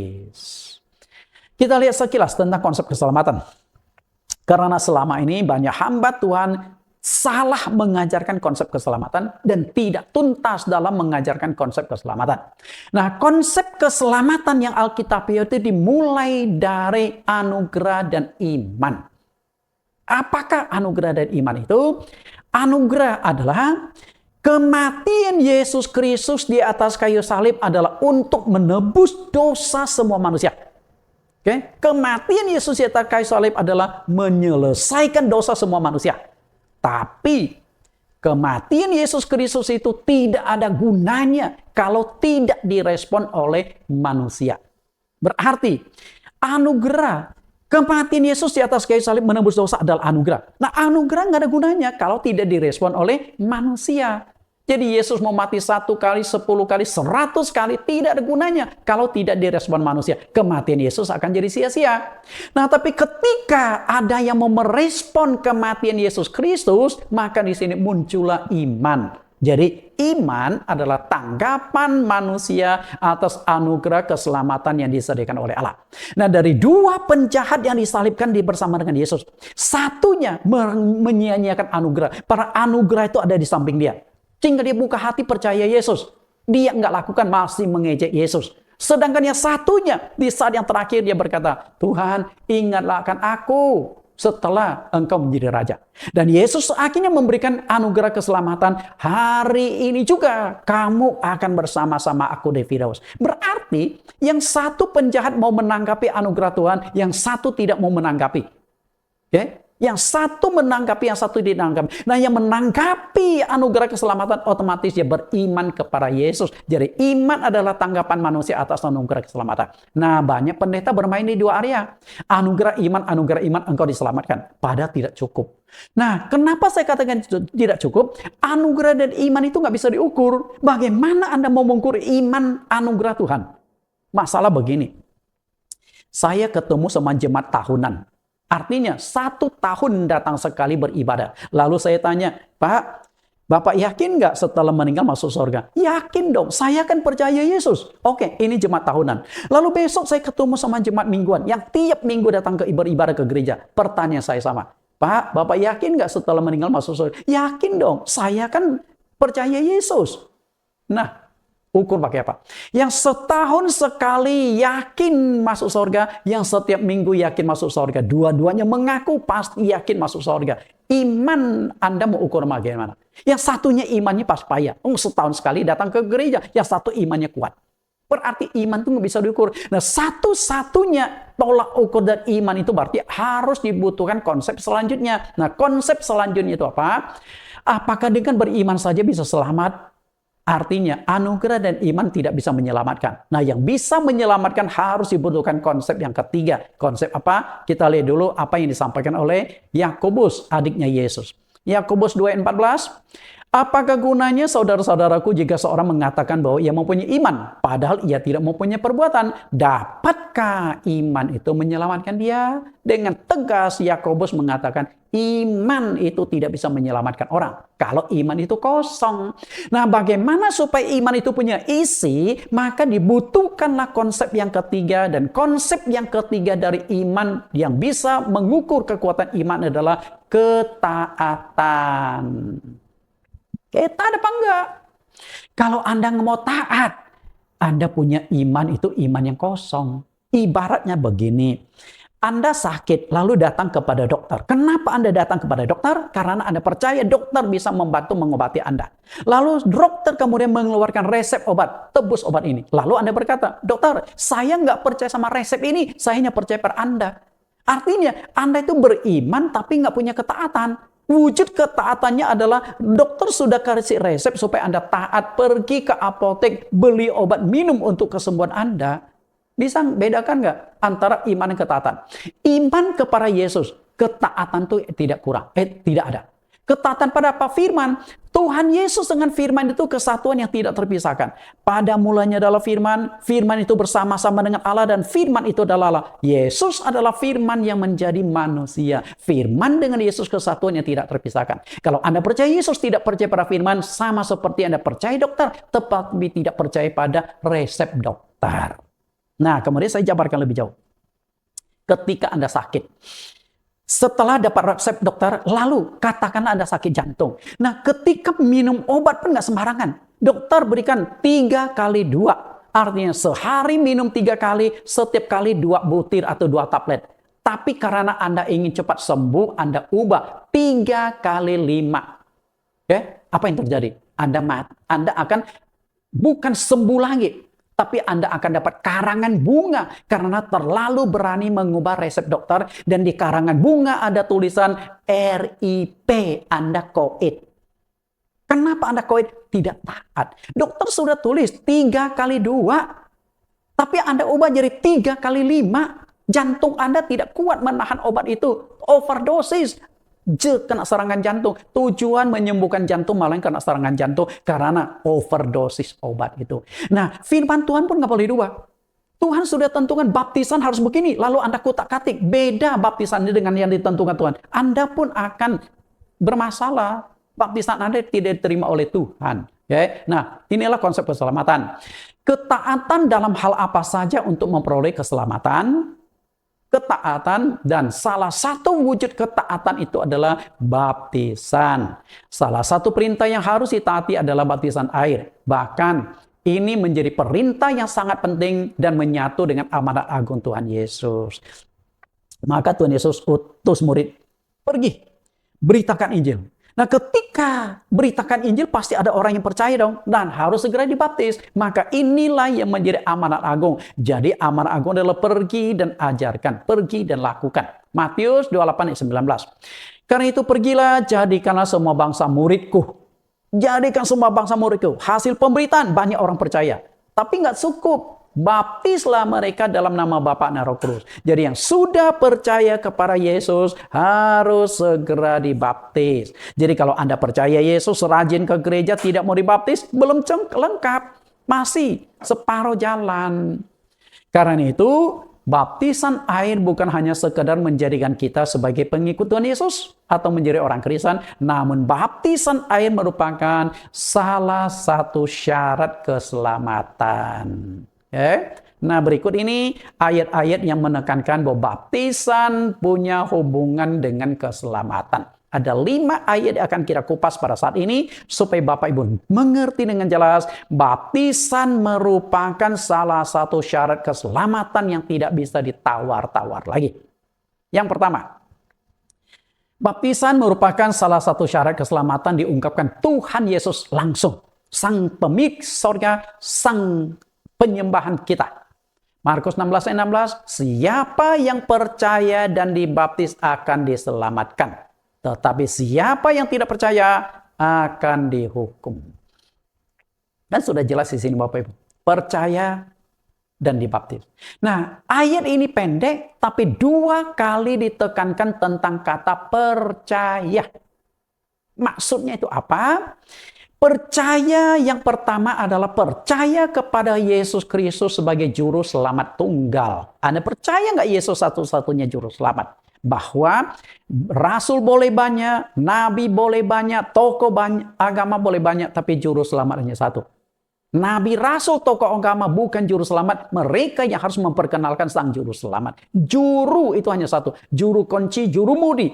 Kita lihat sekilas tentang konsep keselamatan. Karena selama ini banyak hamba Tuhan salah mengajarkan konsep keselamatan dan tidak tuntas dalam mengajarkan konsep keselamatan. Nah, konsep keselamatan yang Alkitabiah itu dimulai dari anugerah dan iman. Apakah anugerah dan iman itu? Anugerah adalah kematian Yesus Kristus di atas kayu salib adalah untuk menebus dosa semua manusia. Kematian Yesus di atas kayu salib adalah menyelesaikan dosa semua manusia. Tapi kematian Yesus Kristus itu tidak ada gunanya kalau tidak direspon oleh manusia. Berarti anugerah, kematian Yesus di atas kayu salib menebus dosa adalah anugerah. Nah, anugerah nggak ada gunanya kalau tidak direspon oleh manusia. Jadi Yesus mau mati 1 kali, 10 kali, 100 kali, tidak ada gunanya kalau tidak direspon manusia. Kematian Yesus akan jadi sia-sia. Nah, tapi ketika ada yang mau merespon kematian Yesus Kristus, maka di sini muncullah iman. Jadi iman adalah tanggapan manusia atas anugerah keselamatan yang disediakan oleh Allah. Nah, dari 2 penjahat yang disalibkan bersama dengan Yesus, satunya menyia-nyiakan anugerah. Para anugerah itu ada di samping dia. Sehingga dia buka hati percaya Yesus. Dia nggak lakukan, masih mengejek Yesus. Sedangkan yang satunya, di saat yang terakhir dia berkata, Tuhan ingatlah akan aku setelah engkau menjadi raja. Dan Yesus akhirnya memberikan anugerah keselamatan. Hari ini juga kamu akan bersama-sama aku di Firdaus. Berarti yang satu penjahat mau menanggapi anugerah Tuhan, yang satu tidak mau menanggapi. Yang satu menanggapi, yang satu tidak menanggapi. Nah, yang menanggapi anugerah keselamatan otomatis dia beriman kepada Yesus. Jadi iman adalah tanggapan manusia atas anugerah keselamatan. Nah, banyak pendeta bermain di 2 area. Anugerah iman, engkau diselamatkan. Padahal tidak cukup. Nah, kenapa saya katakan tidak cukup? Anugerah dan iman itu nggak bisa diukur. Bagaimana Anda mau mengukur iman anugerah Tuhan? Masalah begini. Saya ketemu sama jemaat tahunan. Artinya 1 tahun datang sekali beribadah. Lalu saya tanya, Pak, Bapak yakin nggak setelah meninggal masuk surga? Yakin dong, saya kan percaya Yesus. Oke, ini jemaat tahunan. Lalu besok saya ketemu sama jemaat mingguan yang tiap minggu datang ke beribadah ke gereja. Pertanyaan saya sama, Pak, Bapak yakin nggak setelah meninggal masuk surga? Yakin dong, saya kan percaya Yesus. Nah, ukur pakai apa? Yang setahun sekali yakin masuk surga, yang setiap minggu yakin masuk surga. Dua-duanya mengaku pasti yakin masuk surga. Iman Anda mau ukur bagaimana? Yang satunya imannya pas payah. Setahun sekali datang ke gereja. Yang satu imannya kuat. Berarti iman itu nggak bisa diukur. Nah, satu-satunya tolak ukur dan iman itu berarti harus dibutuhkan konsep selanjutnya. Nah, konsep selanjutnya itu apa? Apakah dengan beriman saja bisa selamat? Artinya anugerah dan iman tidak bisa menyelamatkan. Nah, yang bisa menyelamatkan harus dibutuhkan konsep yang ketiga. Konsep apa? Kita lihat dulu apa yang disampaikan oleh Yakobus, adiknya Yesus. Yakobus 2:14. Apakah gunanya saudara-saudaraku jika seorang mengatakan bahwa ia mempunyai iman, padahal ia tidak mempunyai perbuatan? Dapatkah iman itu menyelamatkan dia? Dengan tegas Yakobus mengatakan iman itu tidak bisa menyelamatkan orang. Kalau iman itu kosong. Nah, bagaimana supaya iman itu punya isi? Maka dibutuhkanlah konsep yang ketiga. Dan konsep yang ketiga dari iman yang bisa mengukur kekuatan iman adalah ketaatan. Taat apa enggak? Kalau Anda mau taat, Anda punya iman itu iman yang kosong. Ibaratnya begini, Anda sakit lalu datang kepada dokter. Kenapa Anda datang kepada dokter? Karena Anda percaya dokter bisa membantu mengobati Anda. Lalu dokter kemudian mengeluarkan resep obat, tebus obat ini. Lalu Anda berkata, dokter, saya nggak percaya sama resep ini, saya hanya percaya pada Anda. Artinya, Anda itu beriman tapi nggak punya ketaatan. Wujud ketaatannya adalah dokter sudah kasih resep supaya Anda taat, pergi ke apotek, beli obat, minum untuk kesembuhan Anda. Bisa bedakan nggak antara iman dan ketaatan? Iman kepada Yesus, ketaatan itu tidak kurang, tidak ada. Ketaatan pada apa? Firman. Tuhan Yesus dengan firman itu kesatuan yang tidak terpisahkan. Pada mulanya adalah firman, firman itu bersama-sama dengan Allah dan firman itu adalah Allah. Yesus adalah firman yang menjadi manusia. Firman dengan Yesus kesatuan yang tidak terpisahkan. Kalau Anda percaya Yesus tidak percaya pada firman, sama seperti Anda percaya dokter, tetapi tidak percaya pada resep dokter. Nah, kemudian saya jabarkan lebih jauh. Ketika Anda sakit, setelah dapat resep dokter, lalu katakanlah Anda sakit jantung. Nah, ketika minum obat pun nggak sembarangan. Dokter berikan 3 kali 2. Artinya sehari minum 3 kali, setiap kali 2 butir atau 2 tablet. Tapi karena Anda ingin cepat sembuh, Anda ubah 3 kali 5. Apa yang terjadi? Anda akan bukan sembuh lagi, tapi Anda akan dapat karangan bunga karena terlalu berani mengubah resep dokter. Dan di karangan bunga ada tulisan RIP, Anda COVID. Kenapa Anda COVID? Tidak taat. Dokter sudah tulis 3 kali 2, tapi Anda ubah jadi 3 kali 5. Jantung Anda tidak kuat menahan obat itu. Overdosis. Kena serangan jantung. Tujuan menyembuhkan jantung malah kena serangan jantung karena overdosis obat itu. Nah, firman Tuhan pun nggak boleh diubah. Tuhan sudah tentukan baptisan harus begini, lalu Anda kutak-katik. Beda baptisannya dengan yang ditentukan Tuhan. Anda pun akan bermasalah. Baptisan Anda tidak diterima oleh Tuhan. Nah, inilah konsep keselamatan. Ketaatan dalam hal apa saja untuk memperoleh keselamatan? Ketaatan, dan salah satu wujud ketaatan itu adalah baptisan. Salah satu perintah yang harus ditaati adalah baptisan air. Bahkan ini menjadi perintah yang sangat penting dan menyatu dengan amanat agung Tuhan Yesus. Maka Tuhan Yesus utus murid, pergi, beritakan Injil. Nah, ketika beritakan Injil pasti ada orang yang percaya dong dan harus segera dibaptis. Maka inilah yang menjadi amanat agung. Jadi amanat agung adalah pergi dan ajarkan, pergi dan lakukan. Matius 28 ayat 19. Karena itu pergilah, jadikanlah semua bangsa muridku. Jadikan semua bangsa muridku. Hasil pemberitaan banyak orang percaya. Tapi nggak cukup. Baptislah mereka dalam nama Bapa dan Roh Kudus. Jadi yang sudah percaya kepada Yesus harus segera dibaptis. Jadi kalau Anda percaya Yesus, rajin ke gereja, tidak mau dibaptis, belum lengkap. Masih separuh jalan. Karena itu, baptisan air bukan hanya sekedar menjadikan kita sebagai pengikut Tuhan Yesus atau menjadi orang Kristen, namun baptisan air merupakan salah satu syarat keselamatan. Nah, berikut ini ayat-ayat yang menekankan bahwa baptisan punya hubungan dengan keselamatan. Ada 5 ayat yang akan kita kupas pada saat ini supaya Bapak Ibu mengerti dengan jelas baptisan merupakan salah satu syarat keselamatan yang tidak bisa ditawar-tawar lagi. Yang pertama, baptisan merupakan salah satu syarat keselamatan diungkapkan Tuhan Yesus langsung. Sang pemilik sorga, sang penyembahan kita. Markus 16 ayat 16, siapa yang percaya dan dibaptis akan diselamatkan. Tetapi siapa yang tidak percaya akan dihukum. Kan sudah jelas di sini Bapak Ibu. Percaya dan dibaptis. Nah, ayat ini pendek, tapi 2 kali ditekankan tentang kata percaya. Maksudnya itu apa? Percaya yang pertama adalah percaya kepada Yesus Kristus sebagai juru selamat tunggal. Anda percaya nggak Yesus satu-satunya juru selamat? Bahwa rasul boleh banyak, nabi boleh banyak, tokoh banyak, agama boleh banyak, tapi juru selamat hanya satu. Nabi, rasul, tokoh agama bukan juru selamat. Mereka yang harus memperkenalkan sang juru selamat. Juru itu hanya satu. Juru kunci, juru mudi.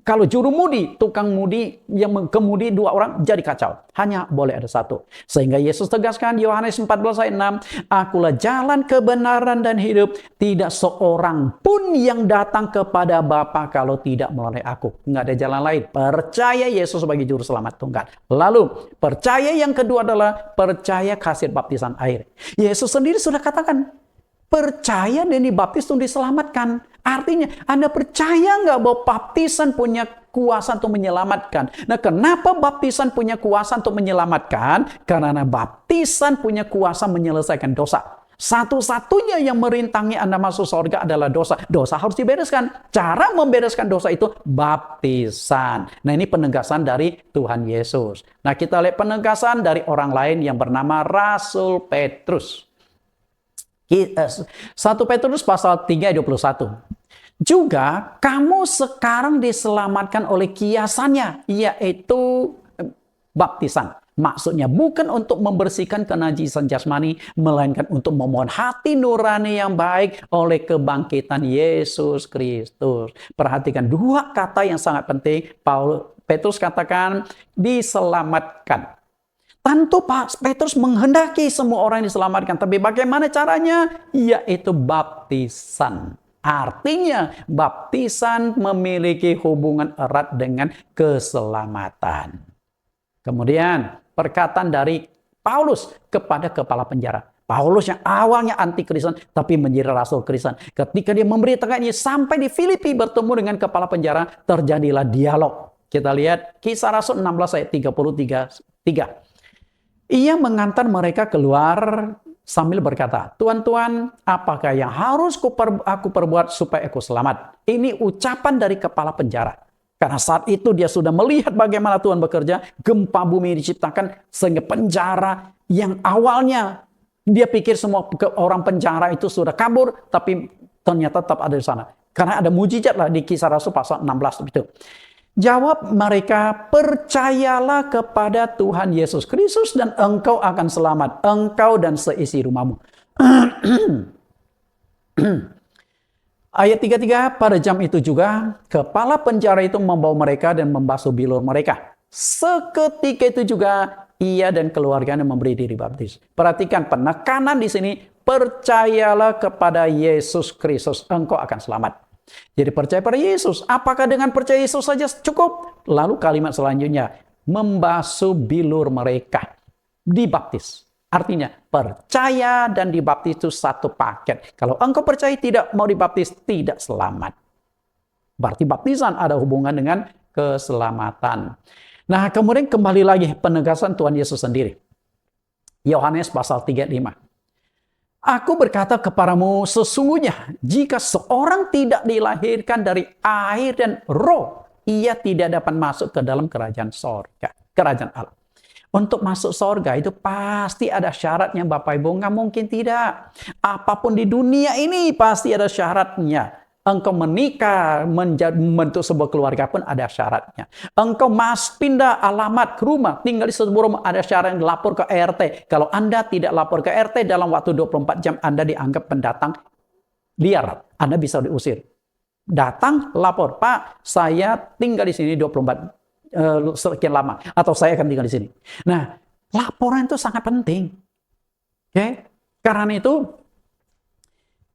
Kalau juru mudi, tukang mudi yang kemudi 2 orang jadi kacau. Hanya boleh ada satu. Sehingga Yesus tegaskan Yohanes 14 ayat 6. Akulah jalan kebenaran dan hidup. Tidak seorang pun yang datang kepada Bapa kalau tidak melalui aku. Nggak ada jalan lain. Percaya Yesus sebagai juru selamat tunggal. Lalu percaya yang kedua adalah percaya kasih baptisan air. Yesus sendiri sudah katakan, percaya dan dibaptis untuk diselamatkan. Artinya, Anda percaya nggak bahwa baptisan punya kuasa untuk menyelamatkan? Nah, kenapa baptisan punya kuasa untuk menyelamatkan? Karena baptisan punya kuasa menyelesaikan dosa. Satu-satunya yang merintangi Anda masuk surga adalah dosa. Dosa harus dibereskan. Cara membereskan dosa itu baptisan. Nah, ini penegasan dari Tuhan Yesus. Nah, kita lihat penegasan dari orang lain yang bernama Rasul Petrus. 1 Petrus pasal 3 ayat 21. Juga kamu sekarang diselamatkan oleh kiasannya, yaitu baptisan. Maksudnya bukan untuk membersihkan kenajisan jasmani, melainkan untuk memohon hati nurani yang baik oleh kebangkitan Yesus Kristus. Perhatikan 2 kata yang sangat penting. Petrus katakan diselamatkan. Tentu Pak Petrus menghendaki semua orang diselamatkan. Tapi bagaimana caranya? Yaitu baptisan. Artinya baptisan memiliki hubungan erat dengan keselamatan. Kemudian perkataan dari Paulus kepada kepala penjara. Paulus yang awalnya anti Kristen tapi menjadi rasul Kristen. Ketika dia memberitakannya sampai di Filipi bertemu dengan kepala penjara, terjadilah dialog. Kita lihat Kisah Rasul 16 ayat 33. Ia mengantar mereka keluar sambil berkata, Tuan-tuan, apakah yang harus aku perbuat supaya aku selamat? Ini ucapan dari kepala penjara. Karena saat itu dia sudah melihat bagaimana Tuhan bekerja, gempa bumi diciptakan, sehingga penjara yang awalnya dia pikir semua orang penjara itu sudah kabur, tapi ternyata tetap ada di sana. Karena ada mujizat lah di Kisah Rasul pasal 16 itu. Jawab mereka, percayalah kepada Tuhan Yesus Kristus dan engkau akan selamat, engkau dan seisi rumahmu. Ayat 33, pada jam itu juga, kepala penjara itu membawa mereka dan membasuh bilur mereka. Seketika itu juga, ia dan keluarganya memberi diri baptis. Perhatikan penekanan di sini, percayalah kepada Yesus Kristus, engkau akan selamat. Jadi percaya pada Yesus. Apakah dengan percaya Yesus saja cukup? Lalu kalimat selanjutnya, membasuh bilur mereka. Dibaptis. Artinya percaya dan dibaptis itu satu paket. Kalau engkau percaya tidak mau dibaptis, tidak selamat. Berarti baptisan ada hubungan dengan keselamatan. Nah, kemudian kembali lagi penegasan Tuhan Yesus sendiri. Yohanes pasal 35. Aku berkata kepadamu, sesungguhnya jika seorang tidak dilahirkan dari air dan roh, ia tidak dapat masuk ke dalam kerajaan sorga, kerajaan Allah. Untuk masuk sorga itu pasti ada syaratnya Bapak Ibu, nggak mungkin tidak. Apapun di dunia ini pasti ada syaratnya. Engkau menikah, membentuk sebuah keluarga pun ada syaratnya. Engkau pindah alamat ke rumah, tinggal di sebuah rumah, ada syarat yang lapor ke RT. Kalau Anda tidak lapor ke RT, dalam waktu 24 jam Anda dianggap pendatang liar. Anda bisa diusir. Datang, lapor, Pak, saya tinggal di sini 24 sekian lama. Atau saya akan tinggal di sini. Nah, laporan itu sangat penting. Oke? Karena itu,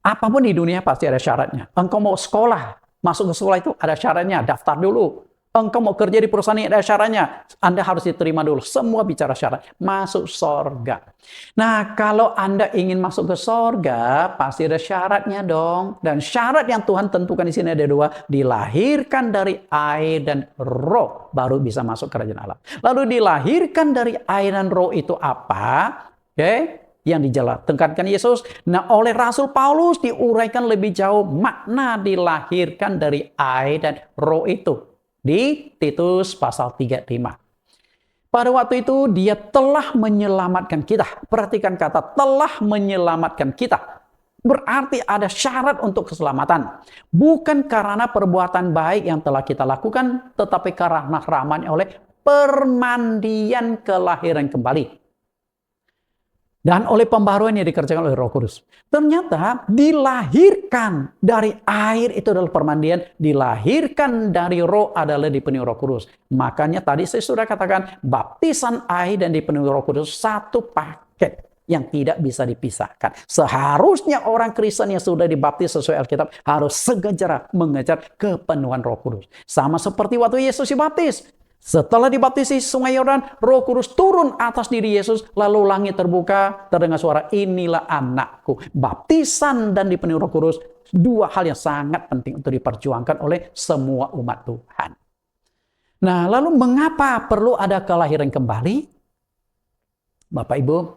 apapun di dunia pasti ada syaratnya. Engkau mau sekolah, masuk ke sekolah itu ada syaratnya, daftar dulu. Engkau mau kerja di perusahaan ini ada syaratnya. Anda harus diterima dulu. Semua bicara syarat. Masuk sorga. Nah, kalau Anda ingin masuk ke sorga, pasti ada syaratnya dong. Dan syarat yang Tuhan tentukan di sini ada dua. Dilahirkan dari air dan roh. Baru bisa masuk kerajaan Allah. Lalu dilahirkan dari air dan roh itu apa? Oke. Yang dijelaskan Yesus. Nah, oleh Rasul Paulus diuraikan lebih jauh makna dilahirkan dari air dan roh itu. Di Titus pasal 3:5. Pada waktu itu dia telah menyelamatkan kita. Perhatikan kata telah menyelamatkan kita. Berarti ada syarat untuk keselamatan. Bukan karena perbuatan baik yang telah kita lakukan, tetapi karena rahmat oleh permandian kelahiran kembali. Dan oleh pembaharuan yang dikerjakan oleh Roh Kudus. Ternyata dilahirkan dari air itu adalah permandian, dilahirkan dari roh adalah dipenuhi Roh Kudus. Makanya tadi saya sudah katakan baptisan air dan dipenuhi Roh Kudus satu paket yang tidak bisa dipisahkan. Seharusnya orang Kristen yang sudah dibaptis sesuai Alkitab harus segera mengejar kepenuhan Roh Kudus. Sama seperti waktu Yesus dibaptis. Setelah dibaptisi sungai Yordan, Roh Kudus turun atas diri Yesus, lalu langit terbuka, terdengar suara, inilah anakku. Baptisan dan dipenuhi Roh Kudus, dua hal yang sangat penting untuk diperjuangkan oleh semua umat Tuhan. Nah, lalu mengapa perlu ada kelahiran kembali? Bapak Ibu,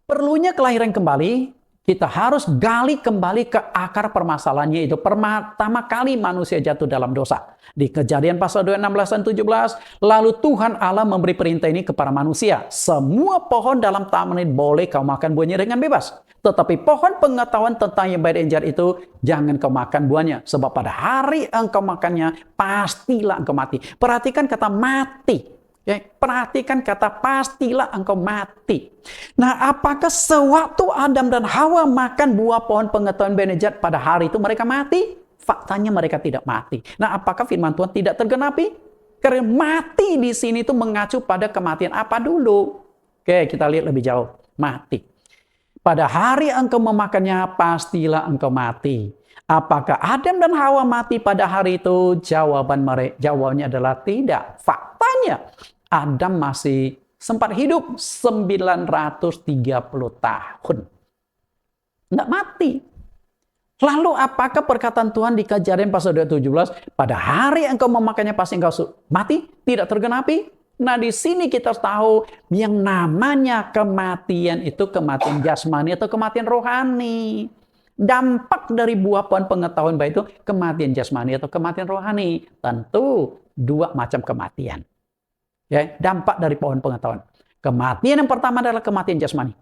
perlunya kelahiran kembali, kita harus gali kembali ke akar permasalahannya itu. Pertama kali manusia jatuh dalam dosa. Di Kejadian pasal 2, 16 dan 17. Lalu Tuhan Allah memberi perintah ini kepada manusia. Semua pohon dalam taman ini boleh kau makan buahnya dengan bebas. Tetapi pohon pengetahuan tentang yang baik dan jahat itu, jangan kau makan buahnya. Sebab pada hari engkau makannya, pastilah engkau mati. Perhatikan kata mati. Ya, perhatikan kata pastilah engkau mati. Nah, apakah sewaktu Adam dan Hawa makan buah pohon pengetahuan baik dan jahat pada hari itu mereka mati? Faktanya mereka tidak mati. Nah, apakah firman Tuhan tidak tergenapi? Karena mati di sini itu mengacu pada kematian apa dulu? Oke, kita lihat lebih jauh. Mati. Pada hari engkau memakannya, pastilah engkau mati. Apakah Adam dan Hawa mati pada hari itu? Jawabannya adalah tidak. Faktanya, Adam masih sempat hidup 930 tahun. Nggak mati. Lalu apakah perkataan Tuhan di Kejadian pasal 2:17, pada hari engkau memakannya pasti engkau mati? Tidak tergenapi? Nah, di sini kita tahu yang namanya kematian itu kematian jasmani atau kematian rohani. Dampak dari buah pohon pengetahuan baik itu kematian jasmani atau kematian rohani. Tentu dua macam kematian. Ya, dampak dari pohon pengetahuan. Kematian yang pertama adalah kematian jasmani.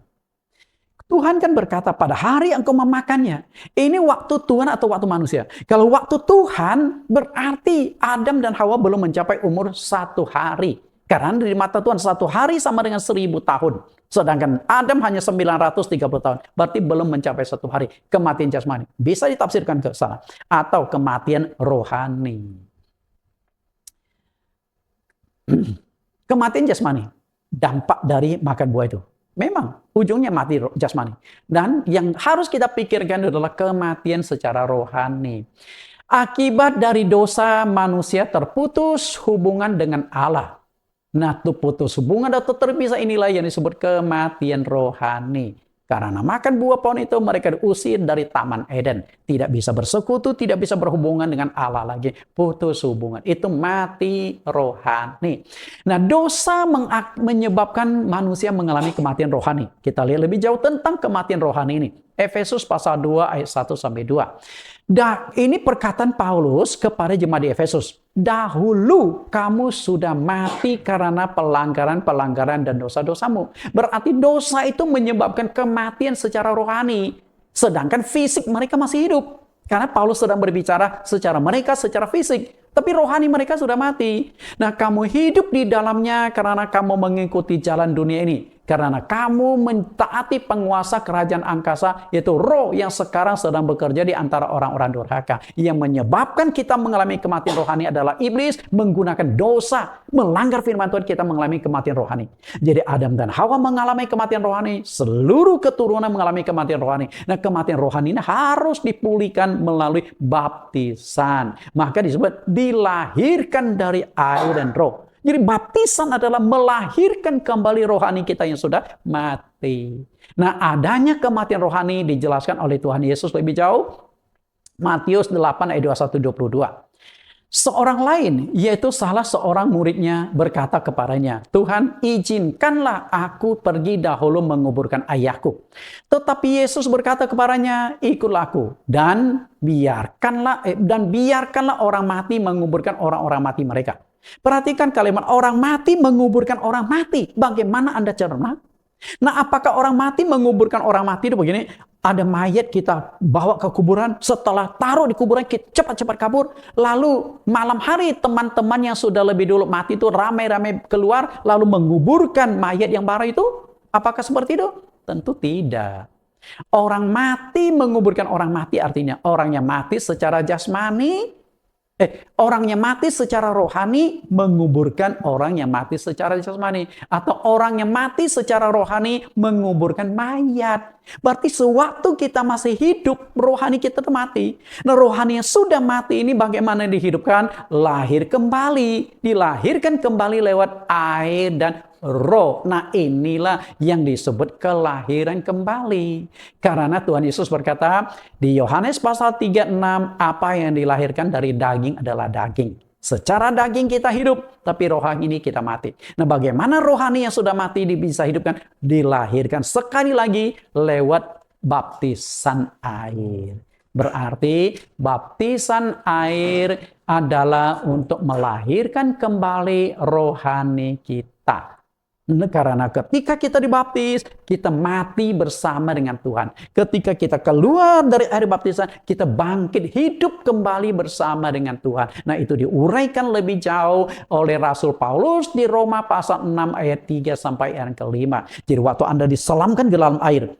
Tuhan kan berkata pada hari engkau memakannya. Ini waktu Tuhan atau waktu manusia? Kalau waktu Tuhan berarti Adam dan Hawa belum mencapai umur 1 hari. Karena di mata Tuhan 1 hari sama dengan 1000 tahun. Sedangkan Adam hanya 930 tahun. Berarti belum mencapai 1 hari. Kematian jasmani. Bisa ditafsirkan ke sana. Atau kematian rohani. Kematian jasmani. Dampak dari makan buah itu. Memang ujungnya mati jasmani. Dan yang harus kita pikirkan adalah kematian secara rohani. Akibat dari dosa manusia terputus hubungan dengan Allah. Nah, putus hubungan atau terpisah inilah yang disebut kematian rohani. Karena makan buah pohon itu mereka diusir dari Taman Eden. Tidak bisa bersekutu, tidak bisa berhubungan dengan Allah lagi. Putus hubungan. Itu mati rohani. Nah, dosa menyebabkan manusia mengalami kematian rohani. Kita lihat lebih jauh tentang kematian rohani ini. Efesus pasal 2 ayat 1-2. Ini perkataan Paulus kepada jemaat di Efesus. Dahulu kamu sudah mati karena pelanggaran dan dosa-dosamu. Berarti dosa itu menyebabkan kematian secara rohani. Sedangkan fisik mereka masih hidup. Karena Paulus sedang berbicara secara fisik. Tapi rohani mereka sudah mati. Nah, kamu hidup di dalamnya karena kamu mengikuti jalan dunia ini. Karena kamu mentaati penguasa kerajaan angkasa, yaitu roh yang sekarang sedang bekerja di antara orang-orang durhaka. Yang menyebabkan kita mengalami kematian rohani adalah iblis menggunakan dosa, melanggar firman Tuhan, kita mengalami kematian rohani. Jadi Adam dan Hawa mengalami kematian rohani, seluruh keturunan mengalami kematian rohani. Nah, kematian rohani ini harus dipulihkan melalui baptisan. Maka disebut dilahirkan dari air dan roh. Jadi baptisan adalah melahirkan kembali rohani kita yang sudah mati. Nah, adanya kematian rohani dijelaskan oleh Tuhan Yesus lebih jauh. Matius 8 ayat 21-22. Seorang lain, yaitu salah seorang muridnya, berkata kepadanya, "Tuhan, izinkanlah aku pergi dahulu menguburkan ayahku." Tetapi Yesus berkata kepadanya, "Ikutlah aku, dan biarkanlah orang mati menguburkan orang-orang mati mereka." Perhatikan kalimat orang mati menguburkan orang mati. Bagaimana Anda cerna? Nah, apakah orang mati menguburkan orang mati itu begini? Ada mayat kita bawa ke kuburan, setelah taruh di kuburan kita cepat-cepat kabur, lalu malam hari teman-teman yang sudah lebih dulu mati itu ramai-ramai keluar lalu menguburkan mayat yang baru itu? Apakah seperti itu? Tentu tidak. Orang mati menguburkan orang mati artinya orang yang mati secara jasmani, orang yang mati secara rohani menguburkan orang yang mati secara jasmani. Atau orang yang mati secara rohani menguburkan mayat. Berarti sewaktu kita masih hidup, rohani kita itu mati. Nah, rohani yang sudah mati ini bagaimana dihidupkan? Lahir kembali. Dilahirkan kembali lewat air dan roh. Nah, inilah yang disebut kelahiran kembali. Karena Tuhan Yesus berkata di Yohanes pasal 36, apa yang dilahirkan dari daging adalah daging. Secara daging kita hidup, tapi rohani ini kita mati. Nah, bagaimana rohani yang sudah mati bisa hidupkan? Dilahirkan sekali lagi lewat baptisan air. Berarti baptisan air adalah untuk melahirkan kembali rohani kita. Karena ketika kita dibaptis, kita mati bersama dengan Tuhan. Ketika kita keluar dari air baptisan, kita bangkit hidup kembali bersama dengan Tuhan. Nah, itu diuraikan lebih jauh oleh Rasul Paulus di Roma pasal 6 ayat 3 sampai ayat ke-5. Jadi waktu Anda diselamkan ke dalam air,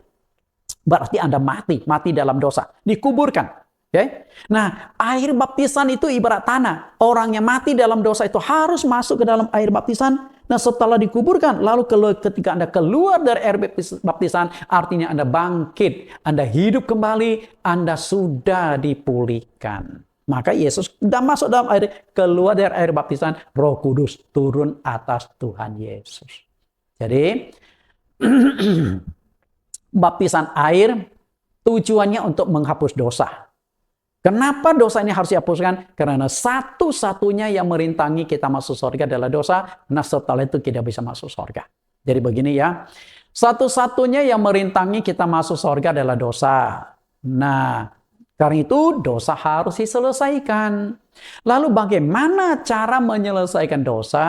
berarti Anda mati dalam dosa, dikuburkan. Okay? Nah, air baptisan itu ibarat tanah. Orang yang mati dalam dosa itu harus masuk ke dalam air baptisan. Nah, setelah dikuburkan, lalu ketika Anda keluar dari air baptisan, artinya Anda bangkit, Anda hidup kembali, Anda sudah dipulihkan. Maka Yesus sudah masuk dalam air, keluar dari air baptisan, Roh Kudus turun atas Tuhan Yesus. Jadi, baptisan air tujuannya untuk menghapus dosa. Kenapa dosa ini harus dihapuskan? Karena satu-satunya yang merintangi kita masuk surga adalah dosa. Nah, setelah itu kita bisa masuk surga. Jadi begini ya, satu-satunya yang merintangi kita masuk surga adalah dosa. Nah, karena itu dosa harus diselesaikan. Lalu bagaimana cara menyelesaikan dosa?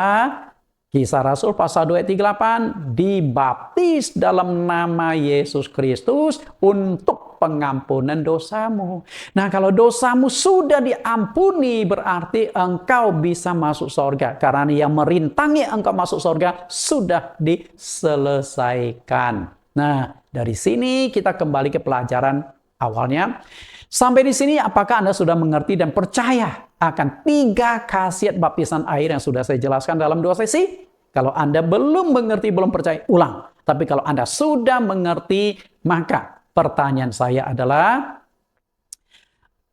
Kisah Rasul pasal 2 ayat 38, dibaptis dalam nama Yesus Kristus untuk pengampunan dosamu. Nah, kalau dosamu sudah diampuni, berarti engkau bisa masuk surga. Karena yang merintangi engkau masuk surga sudah diselesaikan. Nah, dari sini kita kembali ke pelajaran awalnya. Sampai di sini, apakah Anda sudah mengerti dan percaya akan 3 khasiat baptisan air yang sudah saya jelaskan dalam 2 sesi? Kalau Anda belum mengerti, belum percaya, ulang. Tapi kalau Anda sudah mengerti, maka pertanyaan saya adalah,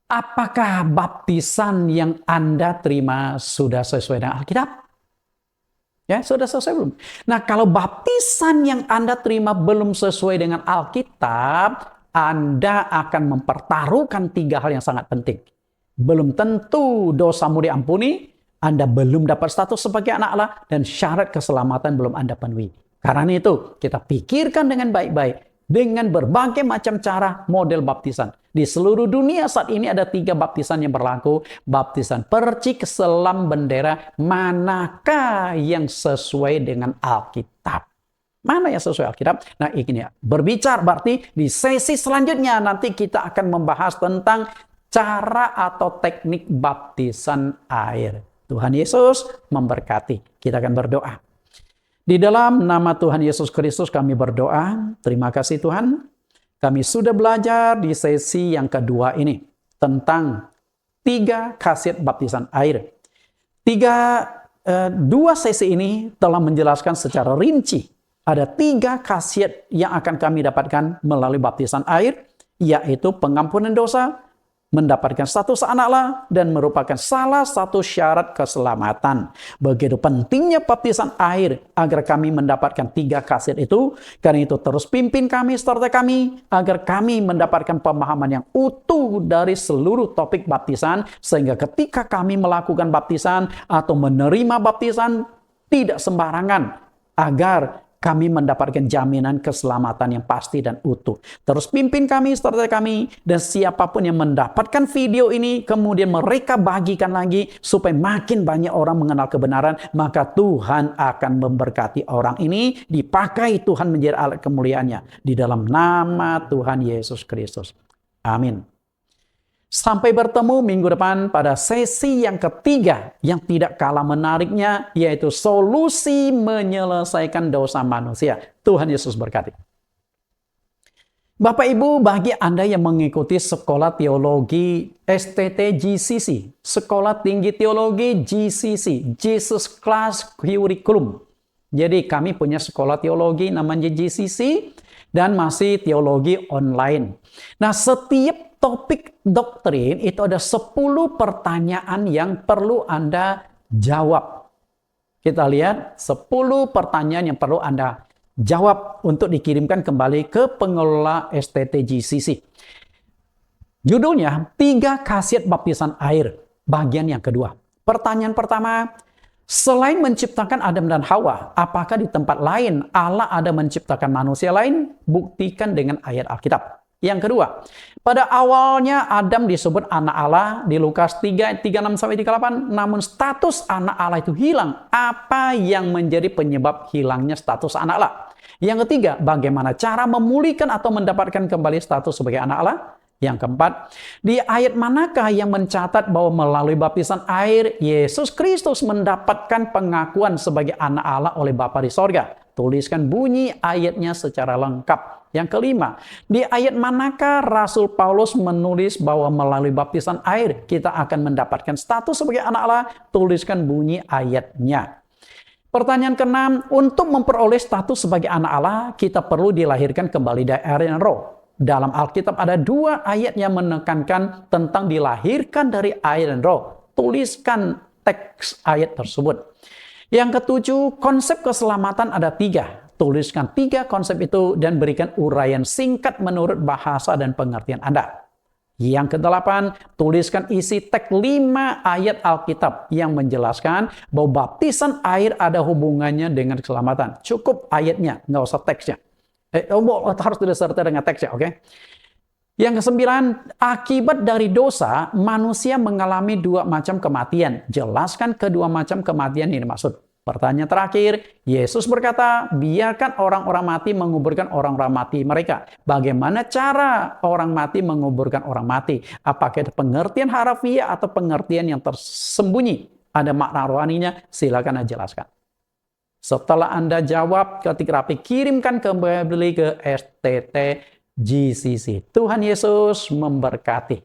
apakah baptisan yang Anda terima sudah sesuai dengan Alkitab? Ya, sudah selesai belum? Nah, kalau baptisan yang Anda terima belum sesuai dengan Alkitab, Anda akan mempertaruhkan 3 hal yang sangat penting. Belum tentu dosamu diampuni, Anda belum dapat status sebagai anak Allah, dan syarat keselamatan belum Anda penuhi. Karena itu, kita pikirkan dengan baik-baik, dengan berbagai macam cara model baptisan. Di seluruh dunia saat ini ada 3 baptisan yang berlaku. Baptisan percik, selam, bendera. Manakah yang sesuai dengan Alkitab? Mana yang sesuai Alkitab? Nah, ini ya. Berbicara berarti di sesi selanjutnya nanti kita akan membahas tentang cara atau teknik baptisan air. Tuhan Yesus memberkati. Kita akan berdoa. Di dalam nama Tuhan Yesus Kristus kami berdoa. Terima kasih Tuhan. Kami sudah belajar di sesi yang kedua ini tentang 3 khasiat baptisan air. Dua sesi ini telah menjelaskan secara rinci. Ada 3 khasiat yang akan kami dapatkan melalui baptisan air, yaitu pengampunan dosa, mendapatkan status anak Allah, dan merupakan salah satu syarat keselamatan. Begitu pentingnya baptisan air agar kami mendapatkan 3 khasiat itu. Karena itu terus pimpin kami serta kami agar kami mendapatkan pemahaman yang utuh dari seluruh topik baptisan, sehingga ketika kami melakukan baptisan atau menerima baptisan tidak sembarangan, agar kami mendapatkan jaminan keselamatan yang pasti dan utuh. Terus pimpin kami, serta kami, dan siapapun yang mendapatkan video ini, kemudian mereka bagikan lagi, supaya makin banyak orang mengenal kebenaran, maka Tuhan akan memberkati orang ini, dipakai Tuhan menjadi alat kemuliaannya. Di dalam nama Tuhan Yesus Kristus. Amin. Sampai bertemu minggu depan pada sesi yang ketiga yang tidak kalah menariknya, yaitu solusi menyelesaikan dosa manusia. Tuhan Yesus berkati. Bapak Ibu, bagi Anda yang mengikuti sekolah teologi STT GCC, Sekolah Tinggi Teologi GCC, Jesus Class Curriculum. Jadi kami punya sekolah teologi namanya GCC dan masih teologi online. Nah, setiap topik doktrin itu ada 10 pertanyaan yang perlu Anda jawab. Kita lihat 10 pertanyaan yang perlu Anda jawab untuk dikirimkan kembali ke pengelola STT GCC. Judulnya 3 khasiat baptisan air, bagian yang kedua. Pertanyaan pertama, selain menciptakan Adam dan Hawa, apakah di tempat lain Allah ada menciptakan manusia lain? Buktikan dengan ayat Alkitab. Yang kedua, pada awalnya Adam disebut anak Allah di Lukas 3, 36-38, namun status anak Allah itu hilang. Apa yang menjadi penyebab hilangnya status anak Allah? Yang ketiga, bagaimana cara memulihkan atau mendapatkan kembali status sebagai anak Allah? Yang keempat, di ayat manakah yang mencatat bahwa melalui baptisan air, Yesus Kristus mendapatkan pengakuan sebagai anak Allah oleh Bapa di sorga? Tuliskan bunyi ayatnya secara lengkap. Yang kelima, di ayat manakah Rasul Paulus menulis bahwa melalui baptisan air kita akan mendapatkan status sebagai anak Allah? Tuliskan bunyi ayatnya. Pertanyaan keenam, untuk memperoleh status sebagai anak Allah, kita perlu dilahirkan kembali dari air dan roh. Dalam Alkitab ada 2 ayat yang menekankan tentang dilahirkan dari air dan roh. Tuliskan teks ayat tersebut. Yang ketujuh, konsep keselamatan ada 3. Tuliskan 3 konsep itu dan berikan uraian singkat menurut bahasa dan pengertian Anda. Yang kedelapan, tuliskan isi teks 5 ayat Alkitab yang menjelaskan bahwa baptisan air ada hubungannya dengan keselamatan. Cukup ayatnya, nggak usah teksnya. Harus disertai dengan teksnya, oke? Yang kesembilan, akibat dari dosa, manusia mengalami 2 macam kematian. Jelaskan kedua macam kematian ini dimaksud. Pertanyaan terakhir, Yesus berkata, biarkan orang-orang mati menguburkan orang-orang mati mereka. Bagaimana cara orang mati menguburkan orang mati? Apakah itu pengertian harafiah atau pengertian yang tersembunyi? Ada makna rohaninya? Silakan Anda jelaskan. Setelah Anda jawab, ketika rapi, kirimkan kembali ke STT GCC. Tuhan Yesus memberkati.